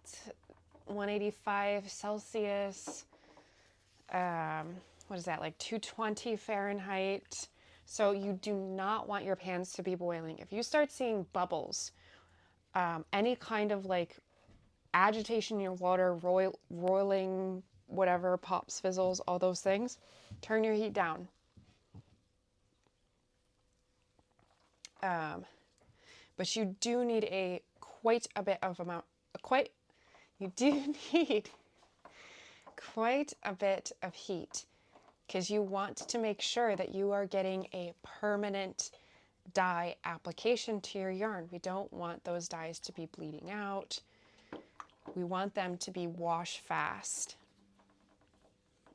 to 185 Celsius. What is that, like 220 Fahrenheit? So you do not want your pans to be boiling. If you start seeing bubbles, any kind of like agitation in your water, roiling, whatever, pops, fizzles, all those things, turn your heat down. But you do need quite a bit of heat, because you want to make sure that you are getting a permanent dye application to your yarn. We don't want those dyes to be bleeding out. We want them to be wash fast.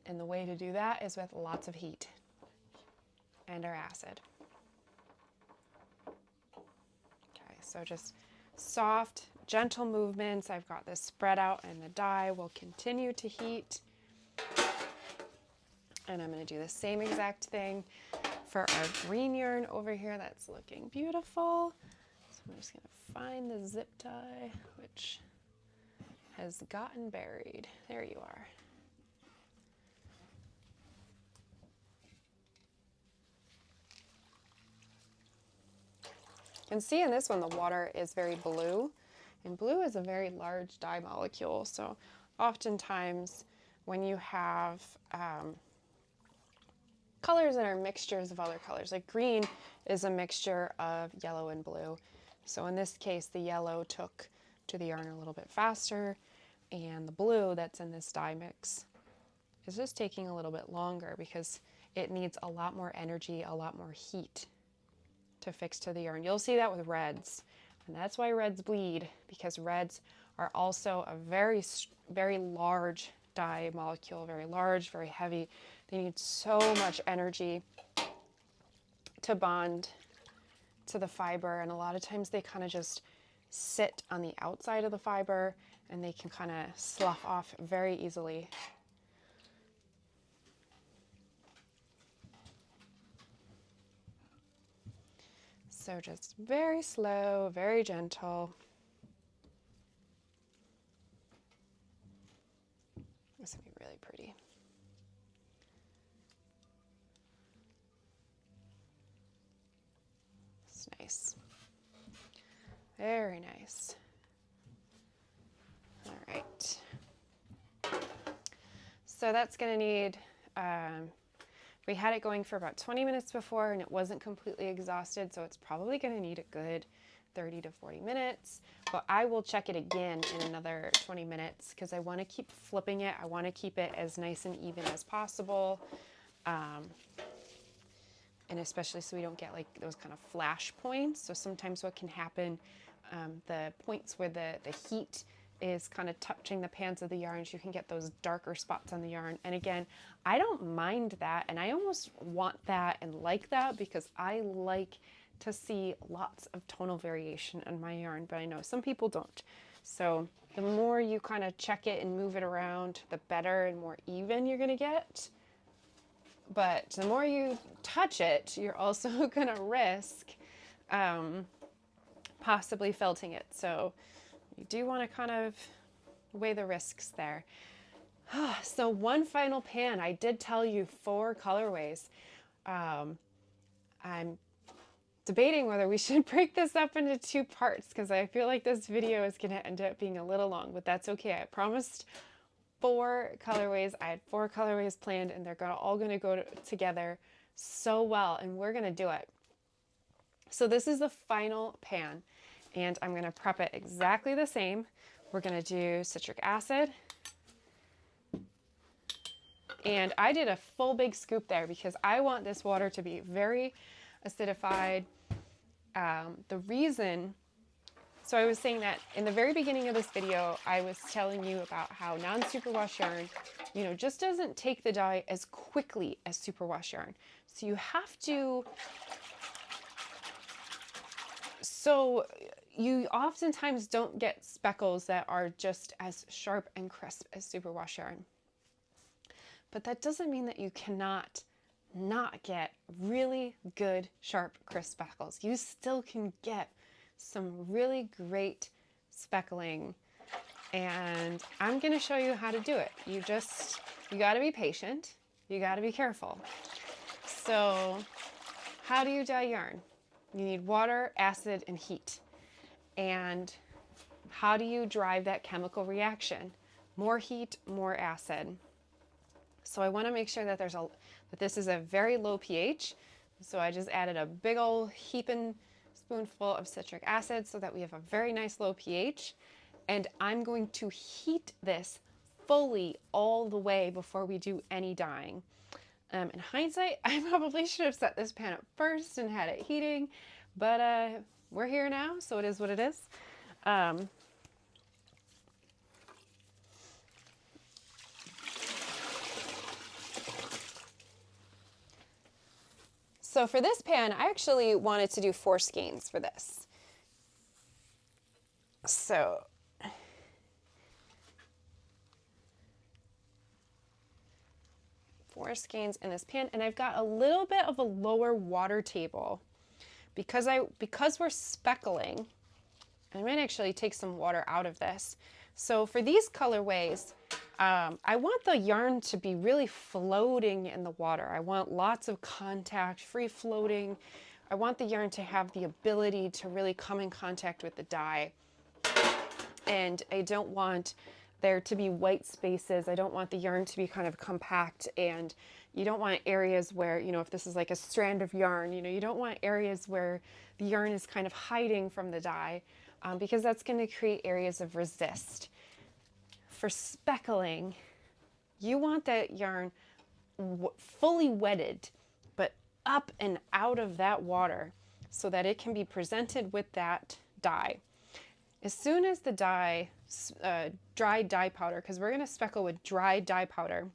And the way to do that is with lots of heat and our acid. Okay, so just soft, gentle movements. I've got this spread out, and the dye will continue to heat. And I'm going to do the same exact thing for our green yarn over here. That's looking beautiful. So I'm just going to find the zip tie, which has gotten buried. There you are. You can see in this one the water is very blue, and blue is a very large dye molecule. So oftentimes when you have colors that are mixtures of other colors, like green is a mixture of yellow and blue. So in this case, the yellow took to the yarn a little bit faster, and the blue that's in this dye mix is just taking a little bit longer because it needs a lot more energy, a lot more heat to fix to the yarn. You'll see that with reds, and that's why reds bleed, because reds are also a very, very large dye molecule, very large, very heavy. They need so much energy to bond to the fiber, and a lot of times they kind of just sit on the outside of the fiber, and they can kind of slough off very easily. So just very slow, very gentle. This would be really pretty. It's nice. Very nice. All right. So that's going to need, we had it going for about 20 minutes before, and it wasn't completely exhausted, so it's probably going to need a good 30 to 40 minutes. But I will check it again in another 20 minutes because I want to keep flipping it. I want to keep it as nice and even as possible. And especially so we don't get like those kind of flash points. So sometimes what can happen, the points where the heat is kind of touching the pans of the yarns, you can get those darker spots on the yarn. And again, I don't mind that, and I almost want that and like that because I like to see lots of tonal variation in my yarn, but I know some people don't. So the more you kind of check it and move it around, the better and more even you're gonna get. But the more you touch it, you're also gonna risk possibly felting it. So you do want to kind of weigh the risks there. So one final pan. I did tell you 4 colorways. I'm debating whether we should break this up into 2 parts because I feel like this video is going to end up being a little long, but that's okay. I promised 4 colorways. I had 4 colorways planned, and they're all going to go together so well, and we're going to do it. So this is the final pan, and I'm going to prep it exactly the same. We're going to do citric acid. And I did a full big scoop there because I want this water to be very acidified. The reason So I was saying that in the very beginning of this video, I was telling you about how non-superwash yarn, you know, just doesn't take the dye as quickly as superwash yarn. So you have to, so you oftentimes don't get speckles that are just as sharp and crisp as superwash yarn. But that doesn't mean that you cannot not get really good, sharp, crisp speckles. You still can get some really great speckling, and I'm going to show you how to do it. You got to be patient. You got to be careful. So how do you dye yarn? You need water, acid, and heat. And how do you drive that chemical reaction? More heat, more acid. So I want to make sure that that this is a very low pH. So I just added a big old heaping spoonful of citric acid so that we have a very nice low pH. And I'm going to heat this fully all the way before we do any dyeing. In hindsight, I probably should have set this pan up first and had it heating, but we're here now, so it is what it is. So for this pan, I actually wanted to do 4 skeins for this. So four skeins in this pan, and I've got a little bit of a lower water table because we're speckling. I might actually take some water out of this. So for these colorways, I want the yarn to be really floating in the water. I want lots of contact, free floating. I want the yarn to have the ability to really come in contact with the dye. And I don't want there to be white spaces. I don't want the yarn to be kind of compact, and you don't want areas where, you know, if this is like a strand of yarn, you know, you don't want areas where the yarn is kind of hiding from the dye, because that's going to create areas of resist. For speckling, you want that yarn fully wetted, but up and out of that water so that it can be presented with that dye. As soon as the dye, dry dye powder, because we're going to speckle with dry dye powder,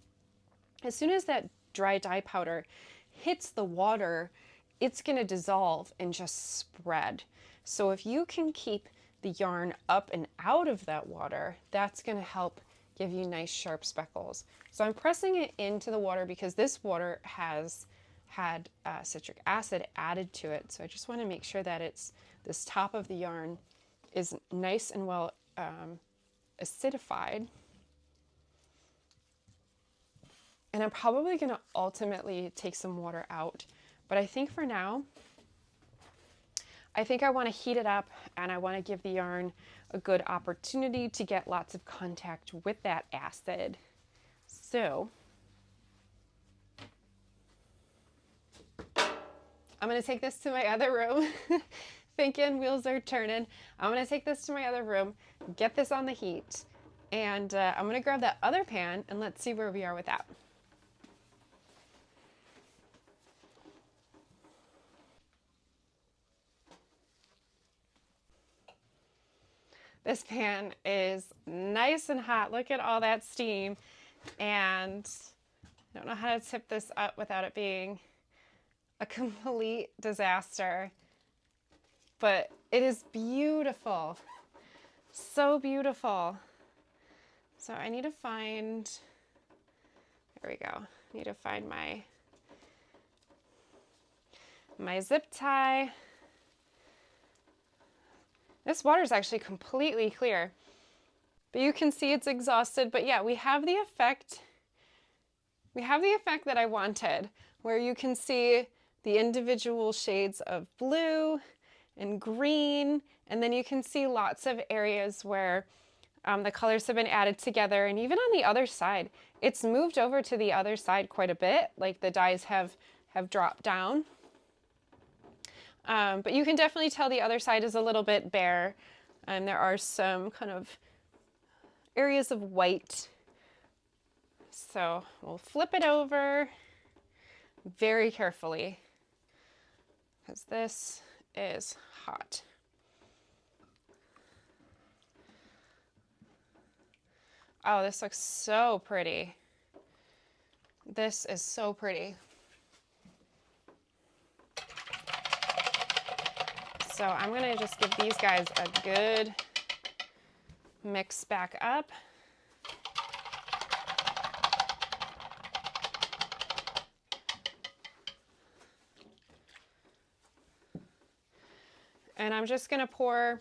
as soon as that dry dye powder hits the water, it's going to dissolve and just spread. So if you can keep the yarn up and out of that water, that's going to help give you nice sharp speckles. So I'm pressing it into the water because this water has had citric acid added to it. So I just want to make sure that this top of the yarn is nice and well acidified. And I'm probably going to ultimately take some water out, but I think for now, I think I want to heat it up, and I want to give the yarn a good opportunity to get lots of contact with that acid. So I'm going to take this to my other room. Thinking wheels are turning. I'm going to take this to my other room, get this on the heat, and I'm going to grab that other pan and let's see where we are with that. This pan is nice and hot. Look at all that steam. And I don't know how to tip this up without it being a complete disaster. But it is beautiful. So beautiful. So I need to find, there we go. I need to find my zip tie. This water is actually completely clear, but you can see it's exhausted. But yeah, we have the effect that I wanted, where you can see the individual shades of blue and green, and then you can see lots of areas where the colors have been added together. And even on the other side, it's moved over to the other side quite a bit, like the dyes have dropped down. But you can definitely tell the other side is a little bit bare, and there are some kind of areas of white. So we'll flip it over very carefully because this is hot. Oh, this looks so pretty. This is so pretty. So I'm gonna just give these guys a good mix back up. And I'm just gonna pour.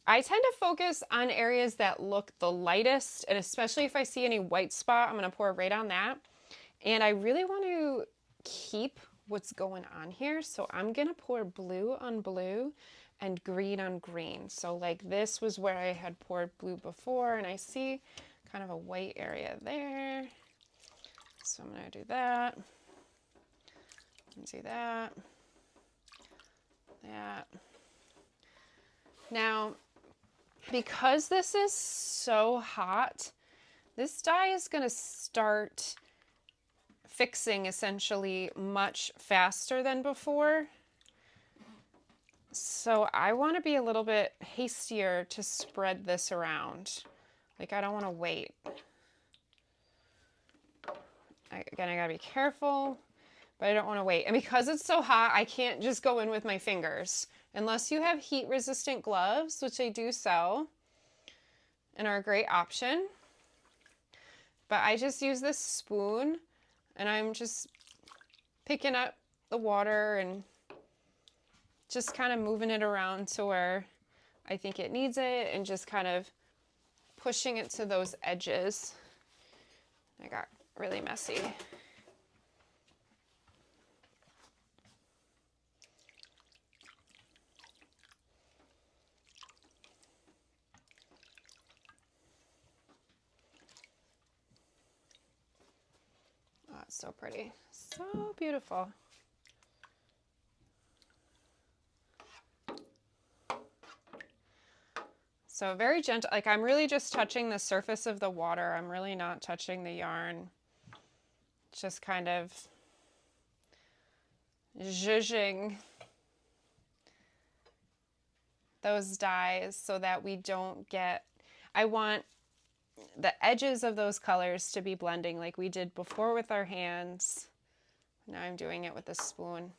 I tend to focus on areas that look the lightest, and especially if I see any white spot, I'm gonna pour right on that. And I really want to keep what's going on here, so I'm gonna pour blue on blue and green on green. So like this was where I had poured blue before, and I see kind of a white area there. So I'm gonna do that, and do that, that. Now, because this is so hot, this dye is going to start fixing essentially much faster than before. So I want to be a little bit hastier to spread this around. Like, I don't want to wait. Again, I got to be careful, but I don't want to wait. And because it's so hot, I can't just go in with my fingers. Unless you have heat resistant gloves, which they do sell and are a great option. But I just use this spoon and I'm just picking up the water and just kind of moving it around to where I think it needs it and just kind of pushing it to those edges. I got really messy. Oh, it's so pretty. So beautiful. So very gentle, like I'm really just touching the surface of the water. I'm really not touching the yarn. Just kind of zhuzhing those dyes so that we don't get, I want the edges of those colors to be blending like we did before with our hands. Now I'm doing it with a spoon.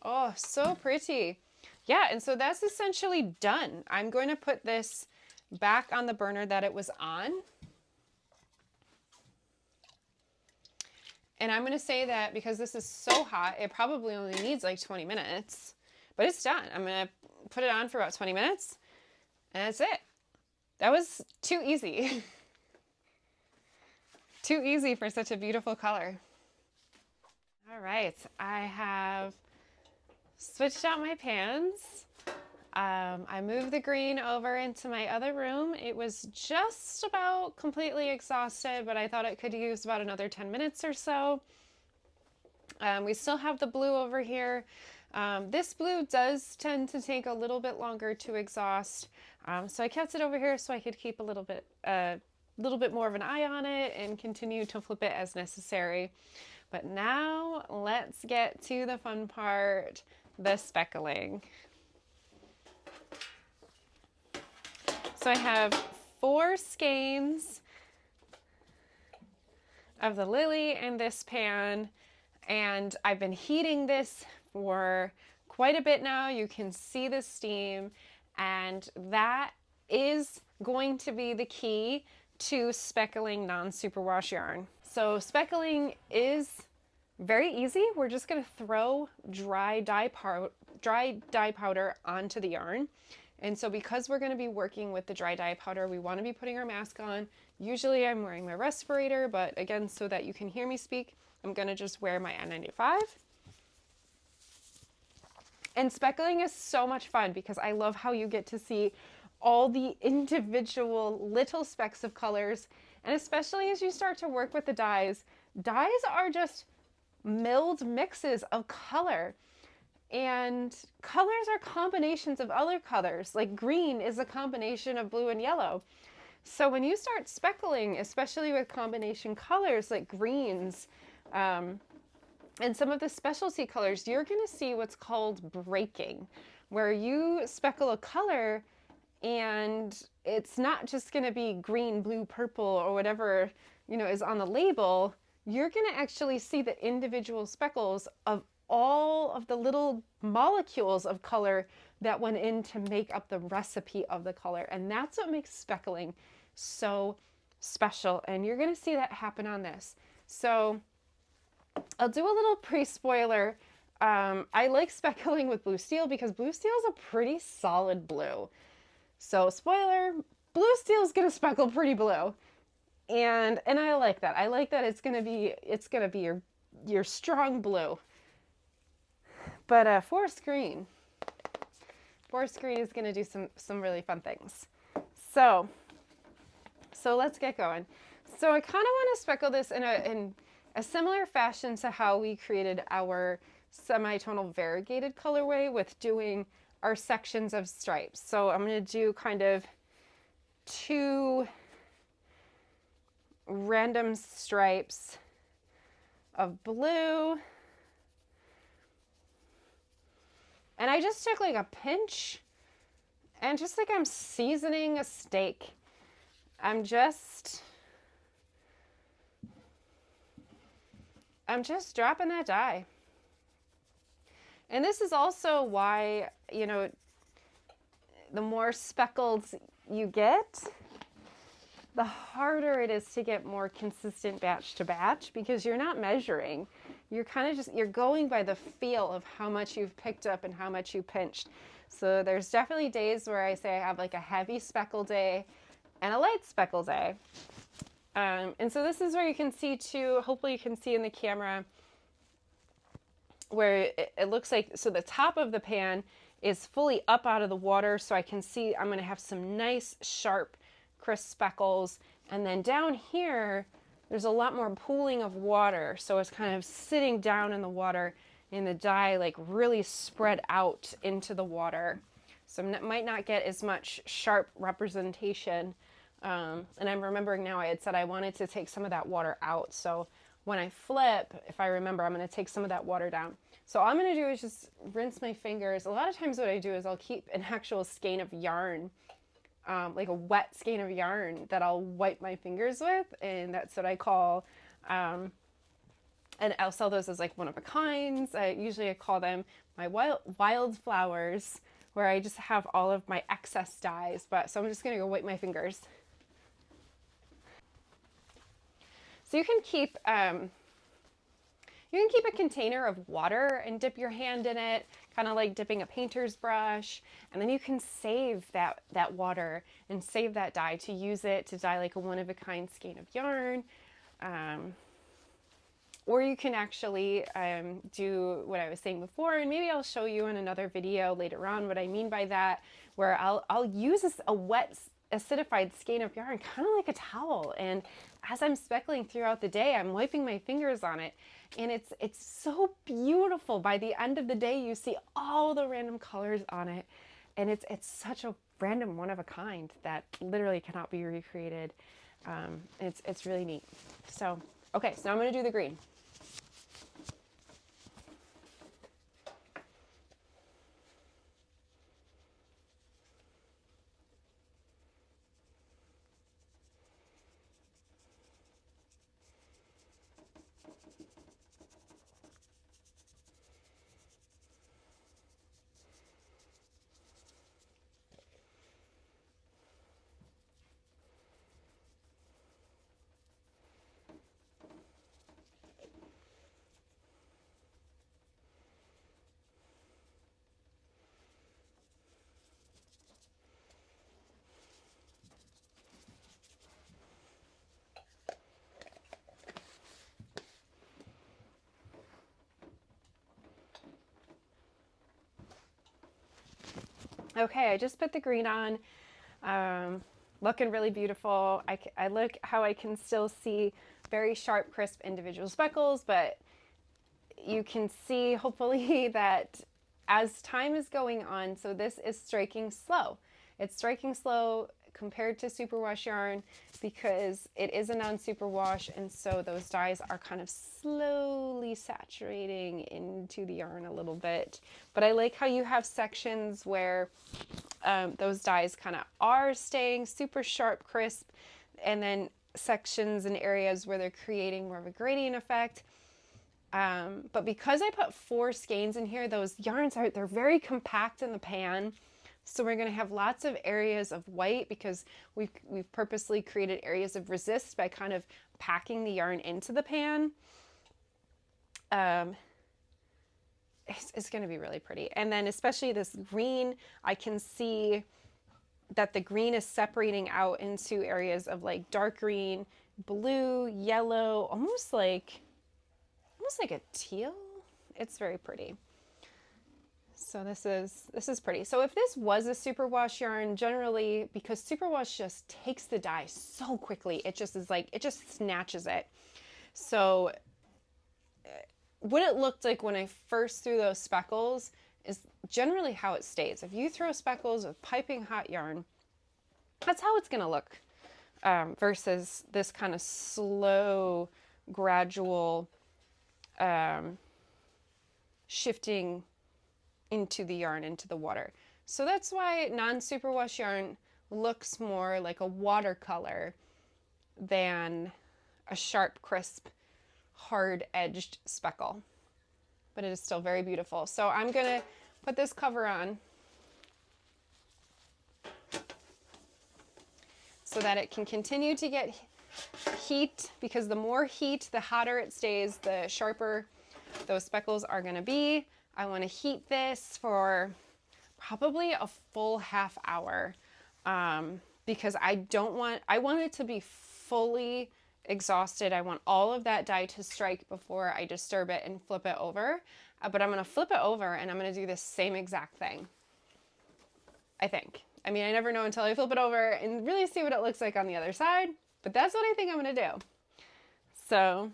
Oh, so pretty. Yeah, and so that's essentially done. I'm going to put this back on the burner that it was on. And I'm going to say that because this is so hot, it probably only needs like 20 minutes, but it's done. I'm going to put it on for about 20 minutes and that's it. That was too easy. Too easy for such a beautiful color. All right, I have switched out my pans. I moved the green over into my other room. It was just about completely exhausted, but I thought it could use about another 10 minutes or so. We still have the blue over here. This blue does tend to take a little bit longer to exhaust. So I kept it over here so I could keep a little bit more of an eye on it and continue to flip it as necessary. But now let's get to the fun part, the speckling. So I have 4 skeins of the lily in this pan, and I've been heating this for quite a bit now. You can see the steam, and that is going to be the key to speckling non-superwash yarn. So speckling is very easy. We're just going to throw dry dye powder onto the yarn. And so because we're going to be working with the dry dye powder, we want to be putting our mask on. Usually I'm wearing my respirator, but again, so that you can hear me speak, I'm going to just wear my N95. And speckling is so much fun because I love how you get to see all the individual little specks of colors. And especially as you start to work with the dyes are just milled mixes of color. And colors are combinations of other colors. Like green is a combination of blue and yellow. So when you start speckling, especially with combination colors like greens, and some of the specialty colors, you're going to see what's called breaking, where you speckle a color And it's not just going to be green, blue, purple, or whatever, you know, is on the label. You're going to actually see the individual speckles of all of the little molecules of color that went in to make up the recipe of the color. And that's what makes speckling so special. And you're going to see that happen on this. So I'll do a little pre-spoiler. I like speckling with blue steel because blue steel is a pretty solid blue. So spoiler, blue steel is going to speckle pretty blue. And I like that. I like that it's going to be your strong blue. But forest green is going to do some really fun things. So let's get going. So I kind of want to speckle this in a similar fashion to how we created our semi-tonal variegated colorway with doing our sections of stripes. So I'm going to do kind of 2 random stripes of blue. And I just took like a pinch and just like I'm seasoning a steak. I'm just dropping that dye. And this is also why, you know, the more speckles you get, the harder it is to get more consistent batch to batch because you're not measuring. You're kind of you're going by the feel of how much you've picked up and how much you pinched. So there's definitely days where I say I have like a heavy speckle day and a light speckle day. And so this is where you can see too, hopefully you can see in the camera, where it looks like, so the top of the pan is fully up out of the water, so I can see I'm going to have some nice sharp crisp speckles, and then down here there's a lot more pooling of water, so it's kind of sitting down in the water and the dye like really spread out into the water, so I might not get as much sharp representation. And I'm remembering now I had said I wanted to take some of that water out, so when I flip, if I remember, I'm going to take some of that water down. So all I'm going to do is just rinse my fingers. A lot of times what I do is I'll keep an actual skein of yarn, like a wet skein of yarn that I'll wipe my fingers with, and that's what I call, and I'll sell those as like one of a kinds. Usually I call them my wild flowers, where I just have all of my excess dyes. So I'm just going to go wipe my fingers. So you can keep a container of water and dip your hand in it, kind of like dipping a painter's brush, and then you can save that water and save that dye to use it to dye like a one-of-a-kind skein of yarn. Or you can actually do what I was saying before, and maybe I'll show you in another video later on what I mean by that, where I'll use a wet acidified skein of yarn, kind of like a towel, and as I'm speckling throughout the day, I'm wiping my fingers on it, and it's so beautiful. By the end of the day, you see all the random colors on it, and it's such a random one of a kind that literally cannot be recreated. It's really neat. So okay, so now I'm going to do the green. Okay, I just put the green on, looking really beautiful. I look how I can still see very sharp, crisp individual speckles, but you can see hopefully that as time is going on, so this is striking slow. It's striking slow compared to superwash yarn because it is a non-superwash, and so those dyes are kind of slowly saturating into the yarn a little bit. But I like how you have sections where those dyes kind of are staying super sharp, crisp, and then sections and areas where they're creating more of a gradient effect. But because I put 4 skeins in here, those yarns they're very compact in the pan. So we're going to have lots of areas of white because we've purposely created areas of resist by kind of packing the yarn into the pan. It's going to be really pretty. And then especially this green, I can see that the green is separating out into areas of like dark green, blue, yellow, almost like a teal. It's very pretty. So this is pretty. So if this was a superwash yarn, generally, because superwash just takes the dye so quickly, it just snatches it. So what it looked like when I first threw those speckles is generally how it stays. If you throw speckles with piping hot yarn, that's how it's going to look, versus this kind of slow, gradual shifting into the yarn, into the water. So that's why non-superwash yarn looks more like a watercolor than a sharp, crisp, hard-edged speckle. But it is still very beautiful. So I'm going to put this cover on so that it can continue to get heat, because the more heat, the hotter it stays, the sharper those speckles are going to be. I want to heat this for probably a full half hour, because I want it to be fully exhausted. I want all of that dye to strike before I disturb it and flip it over. But I'm going to flip it over and I'm going to do the same exact thing, I think. I mean, I never know until I flip it over and really see what it looks like on the other side, but that's what I think I'm going to do. So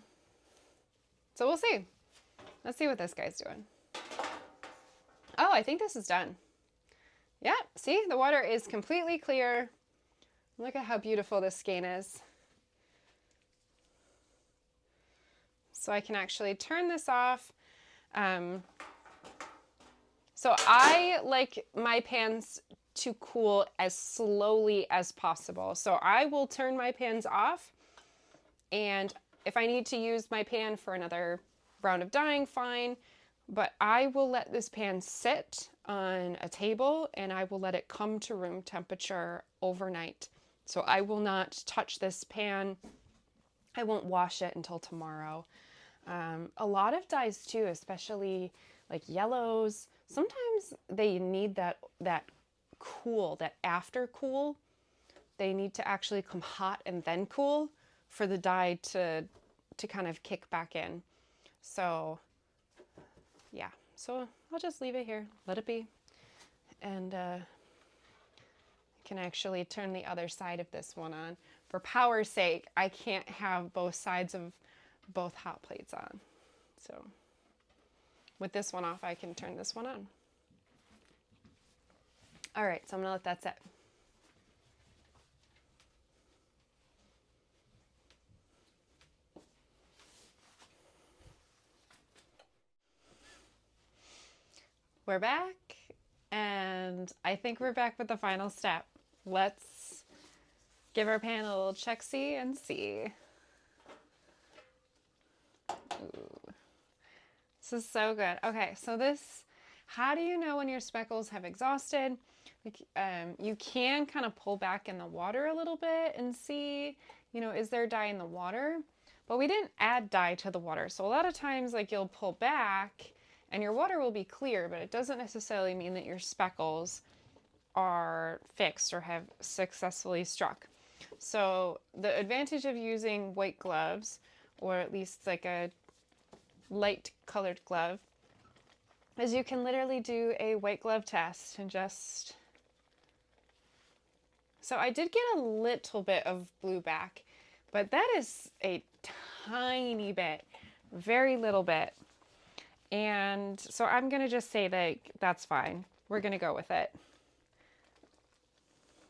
we'll see. Let's see what this guy's doing. Oh, I think this is done. Yeah, see, the water is completely clear. Look at how beautiful this skein is. So I can actually turn this off. So I like my pans to cool as slowly as possible. So I will turn my pans off, and if I need to use my pan for another round of dyeing, fine, but I will let this pan sit on a table and I will let it come to room temperature overnight. So I will not touch this pan. I won't wash it until tomorrow. A lot of dyes too, especially like yellows, sometimes they need that cool, that after cool. They need to actually come hot and then cool for the dye to kind of kick back in. So yeah, so I'll just leave it here, let it be. And I can actually turn the other side of this one on. For power's sake, I can't have both sides of both hot plates on. So with this one off, I can turn this one on. All right, so I'm gonna let that set. We're back, and I think we're back with the final step. Let's give our pan a little check-see and see. Ooh. This is so good. Okay, so this, how do you know when your speckles have exhausted? You can kind of pull back in the water a little bit and see, is there dye in the water? But we didn't add dye to the water. So a lot of times, like, you'll pull back and your water will be clear, but it doesn't necessarily mean that your speckles are fixed or have successfully struck. So the advantage of using white gloves, or at least like a light colored glove, is you can literally do a white glove test and just... So I did get a little bit of blue back, but that is a tiny bit, very little bit. And so I'm going to just say that that's fine. We're going to go with it.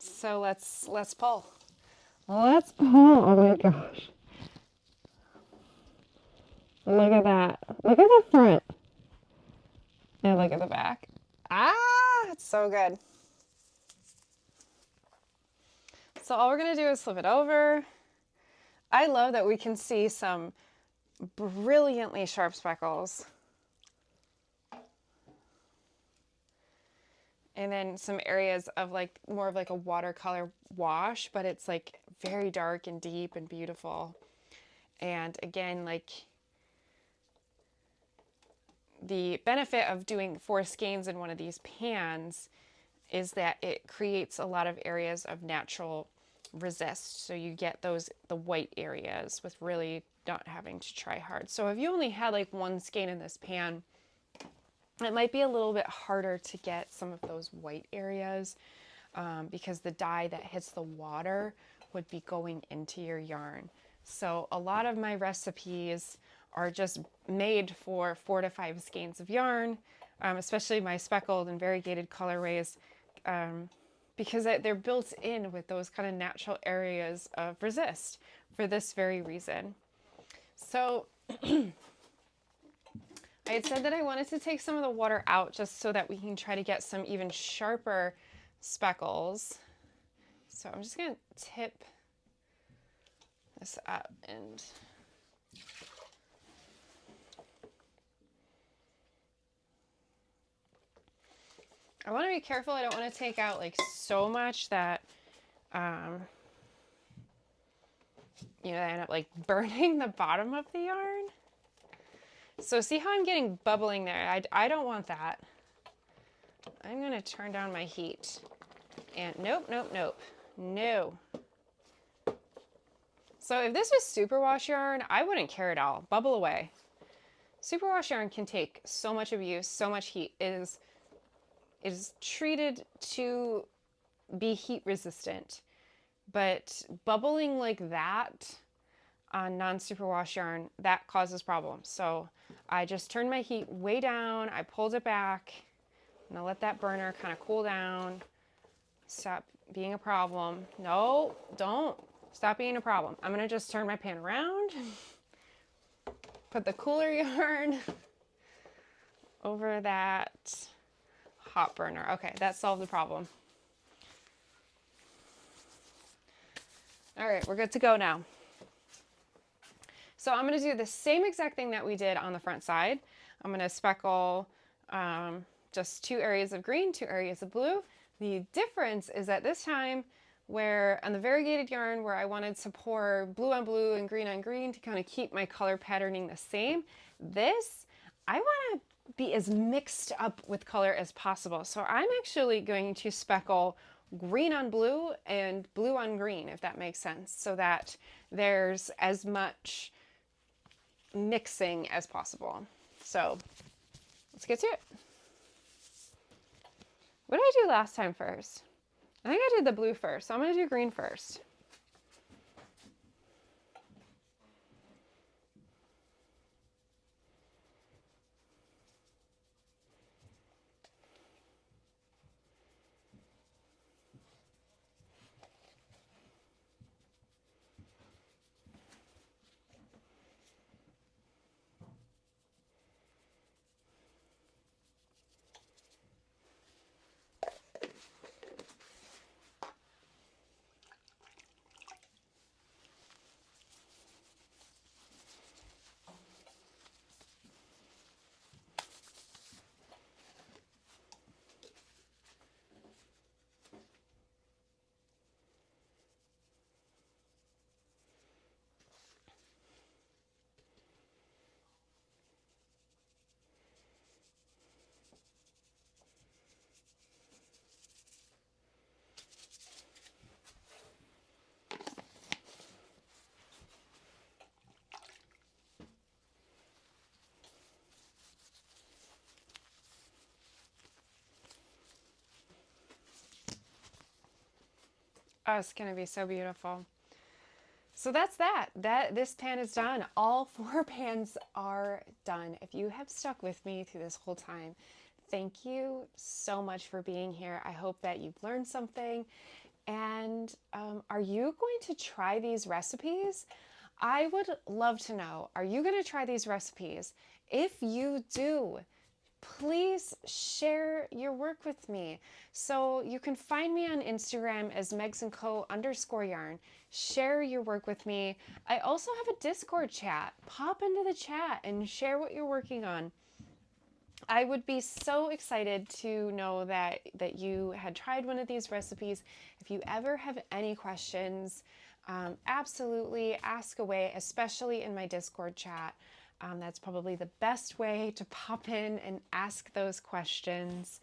So let's pull. Let's pull. Oh my gosh. Look at that. Look at the front. And look at the back. Ah, it's so good. So all we're gonna do is flip it over. I love that we can see some brilliantly sharp speckles. And then some areas of like more of like a watercolor wash, but it's like very dark and deep and beautiful. And again, like the benefit of doing 4 skeins in one of these pans is that it creates a lot of areas of natural resist. So you get the white areas with really not having to try hard. So if you only had like 1 skein in this pan, it might be a little bit harder to get some of those white areas because the dye that hits the water would be going into your yarn. So a lot of my recipes are just made for 4 to 5 skeins of yarn, especially my speckled and variegated colorways, because they're built in with those kind of natural areas of resist for this very reason. So I had said that I wanted to take some of the water out just so that we can try to get some even sharper speckles. So I'm just going to tip this up and I want to be careful. I don't want to take out like so much that, you know, I end up like burning the bottom of the yarn. So see how I'm getting bubbling there? I don't want that. I'm going to turn down my heat. And nope, nope, nope. No. So if this was superwash yarn, I wouldn't care at all. Bubble away. Superwash yarn can take so much abuse, so much heat. It is treated to be heat resistant. But bubbling like that on non-superwash yarn, that causes problems. So I just turned my heat way down. I pulled it back. I'm gonna let that burner kind of cool down. Stop being a problem. No, don't. Stop being a problem. I'm gonna just turn my pan around. Put the cooler yarn over that hot burner. Okay, that solved the problem. All right, we're good to go now. So I'm going to do the same exact thing that we did on the front side. I'm going to speckle just 2 areas of green, 2 areas of blue. The difference is that this time, where on the variegated yarn where I wanted to pour blue on blue and green on green to kind of keep my color patterning the same, this, I want to be as mixed up with color as possible. So I'm actually going to speckle green on blue and blue on green, if that makes sense, so that there's as much mixing as possible. So let's get to it. What did I do last time first? I think I did the blue first, so I'm going to do green first. Oh, it's going to be so beautiful. So that's that. This pan is done. All 4 pans are done. If you have stuck with me through this whole time, thank you so much for being here. I hope that you've learned something. And are you going to try these recipes? I would love to know, are you going to try these recipes? If you do, please share your work with me. So you can find me on Instagram as megsandco_yarn. Share your work with me. I also have a Discord chat. Pop into the chat and share what you're working on. I would be so excited to know that you had tried one of these recipes. If you ever have any questions, absolutely ask away, especially in my Discord chat. That's probably the best way to pop in and ask those questions.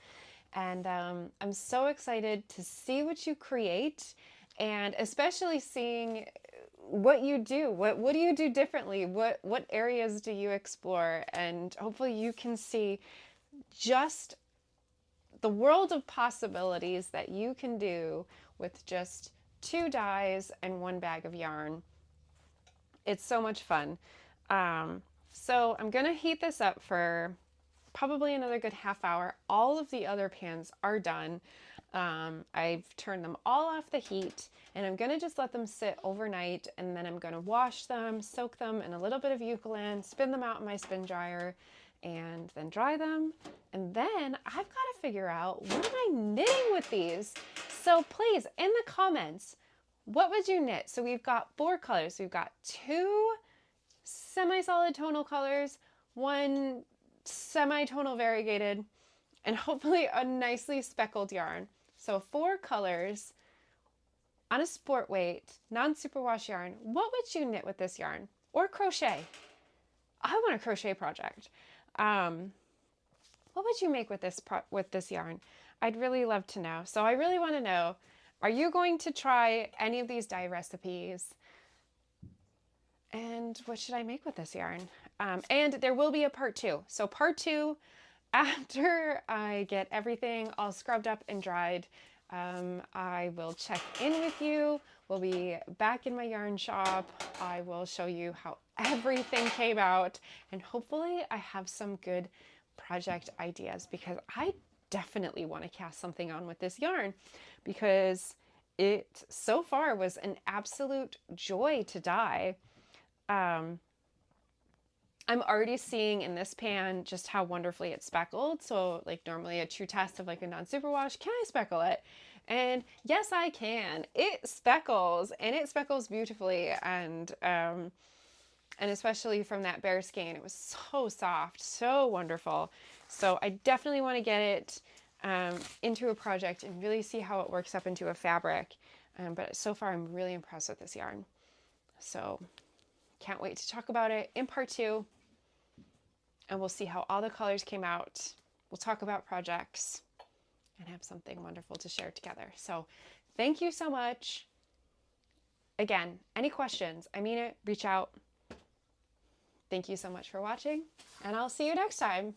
And I'm so excited to see what you create, and especially seeing what you do. What do you do differently? What areas do you explore? And hopefully you can see just the world of possibilities that you can do with just 2 dyes and 1 bag of yarn. It's so much fun. So I'm gonna heat this up for probably another good half hour. All of the other pans are done. I've turned them all off the heat, and I'm gonna just let them sit overnight, and then I'm gonna wash them, soak them in a little bit of eucalyptus, spin them out in my spin dryer, and then dry them. And then I've got to figure out, what am I knitting with these? So please, in the comments, what would you knit? So we've got 4 colors. We've got 2 semi-solid tonal colors, 1 semi-tonal variegated, and hopefully a nicely speckled yarn. So 4 colors on a sport weight, non-superwash yarn. What would you knit with this yarn? Or crochet? I want a crochet project. What would you make with this yarn? I'd really love to know. So I really want to know, are you going to try any of these dye recipes? And what should I make with this yarn? And there will be a part 2. So part 2, after I get everything all scrubbed up and dried, I will check in with you. We'll be back in my yarn shop. I will show you how everything came out, and hopefully I have some good project ideas, because I definitely want to cast something on with this yarn, because it so far was an absolute joy to dye. I'm already seeing in this pan just how wonderfully it's speckled. So like normally a true test of like a non-superwash, can I speckle it? And yes, I can. It speckles, and it speckles beautifully. And especially from that bare skein, it was so soft, so wonderful. So I definitely want to get it into a project and really see how it works up into a fabric. But so far I'm really impressed with this yarn. So can't wait to talk about it in part 2. And we'll see how all the colors came out. We'll talk about projects and have something wonderful to share together. So thank you so much. Again, any questions, I mean it, reach out. Thank you so much for watching, and I'll see you next time.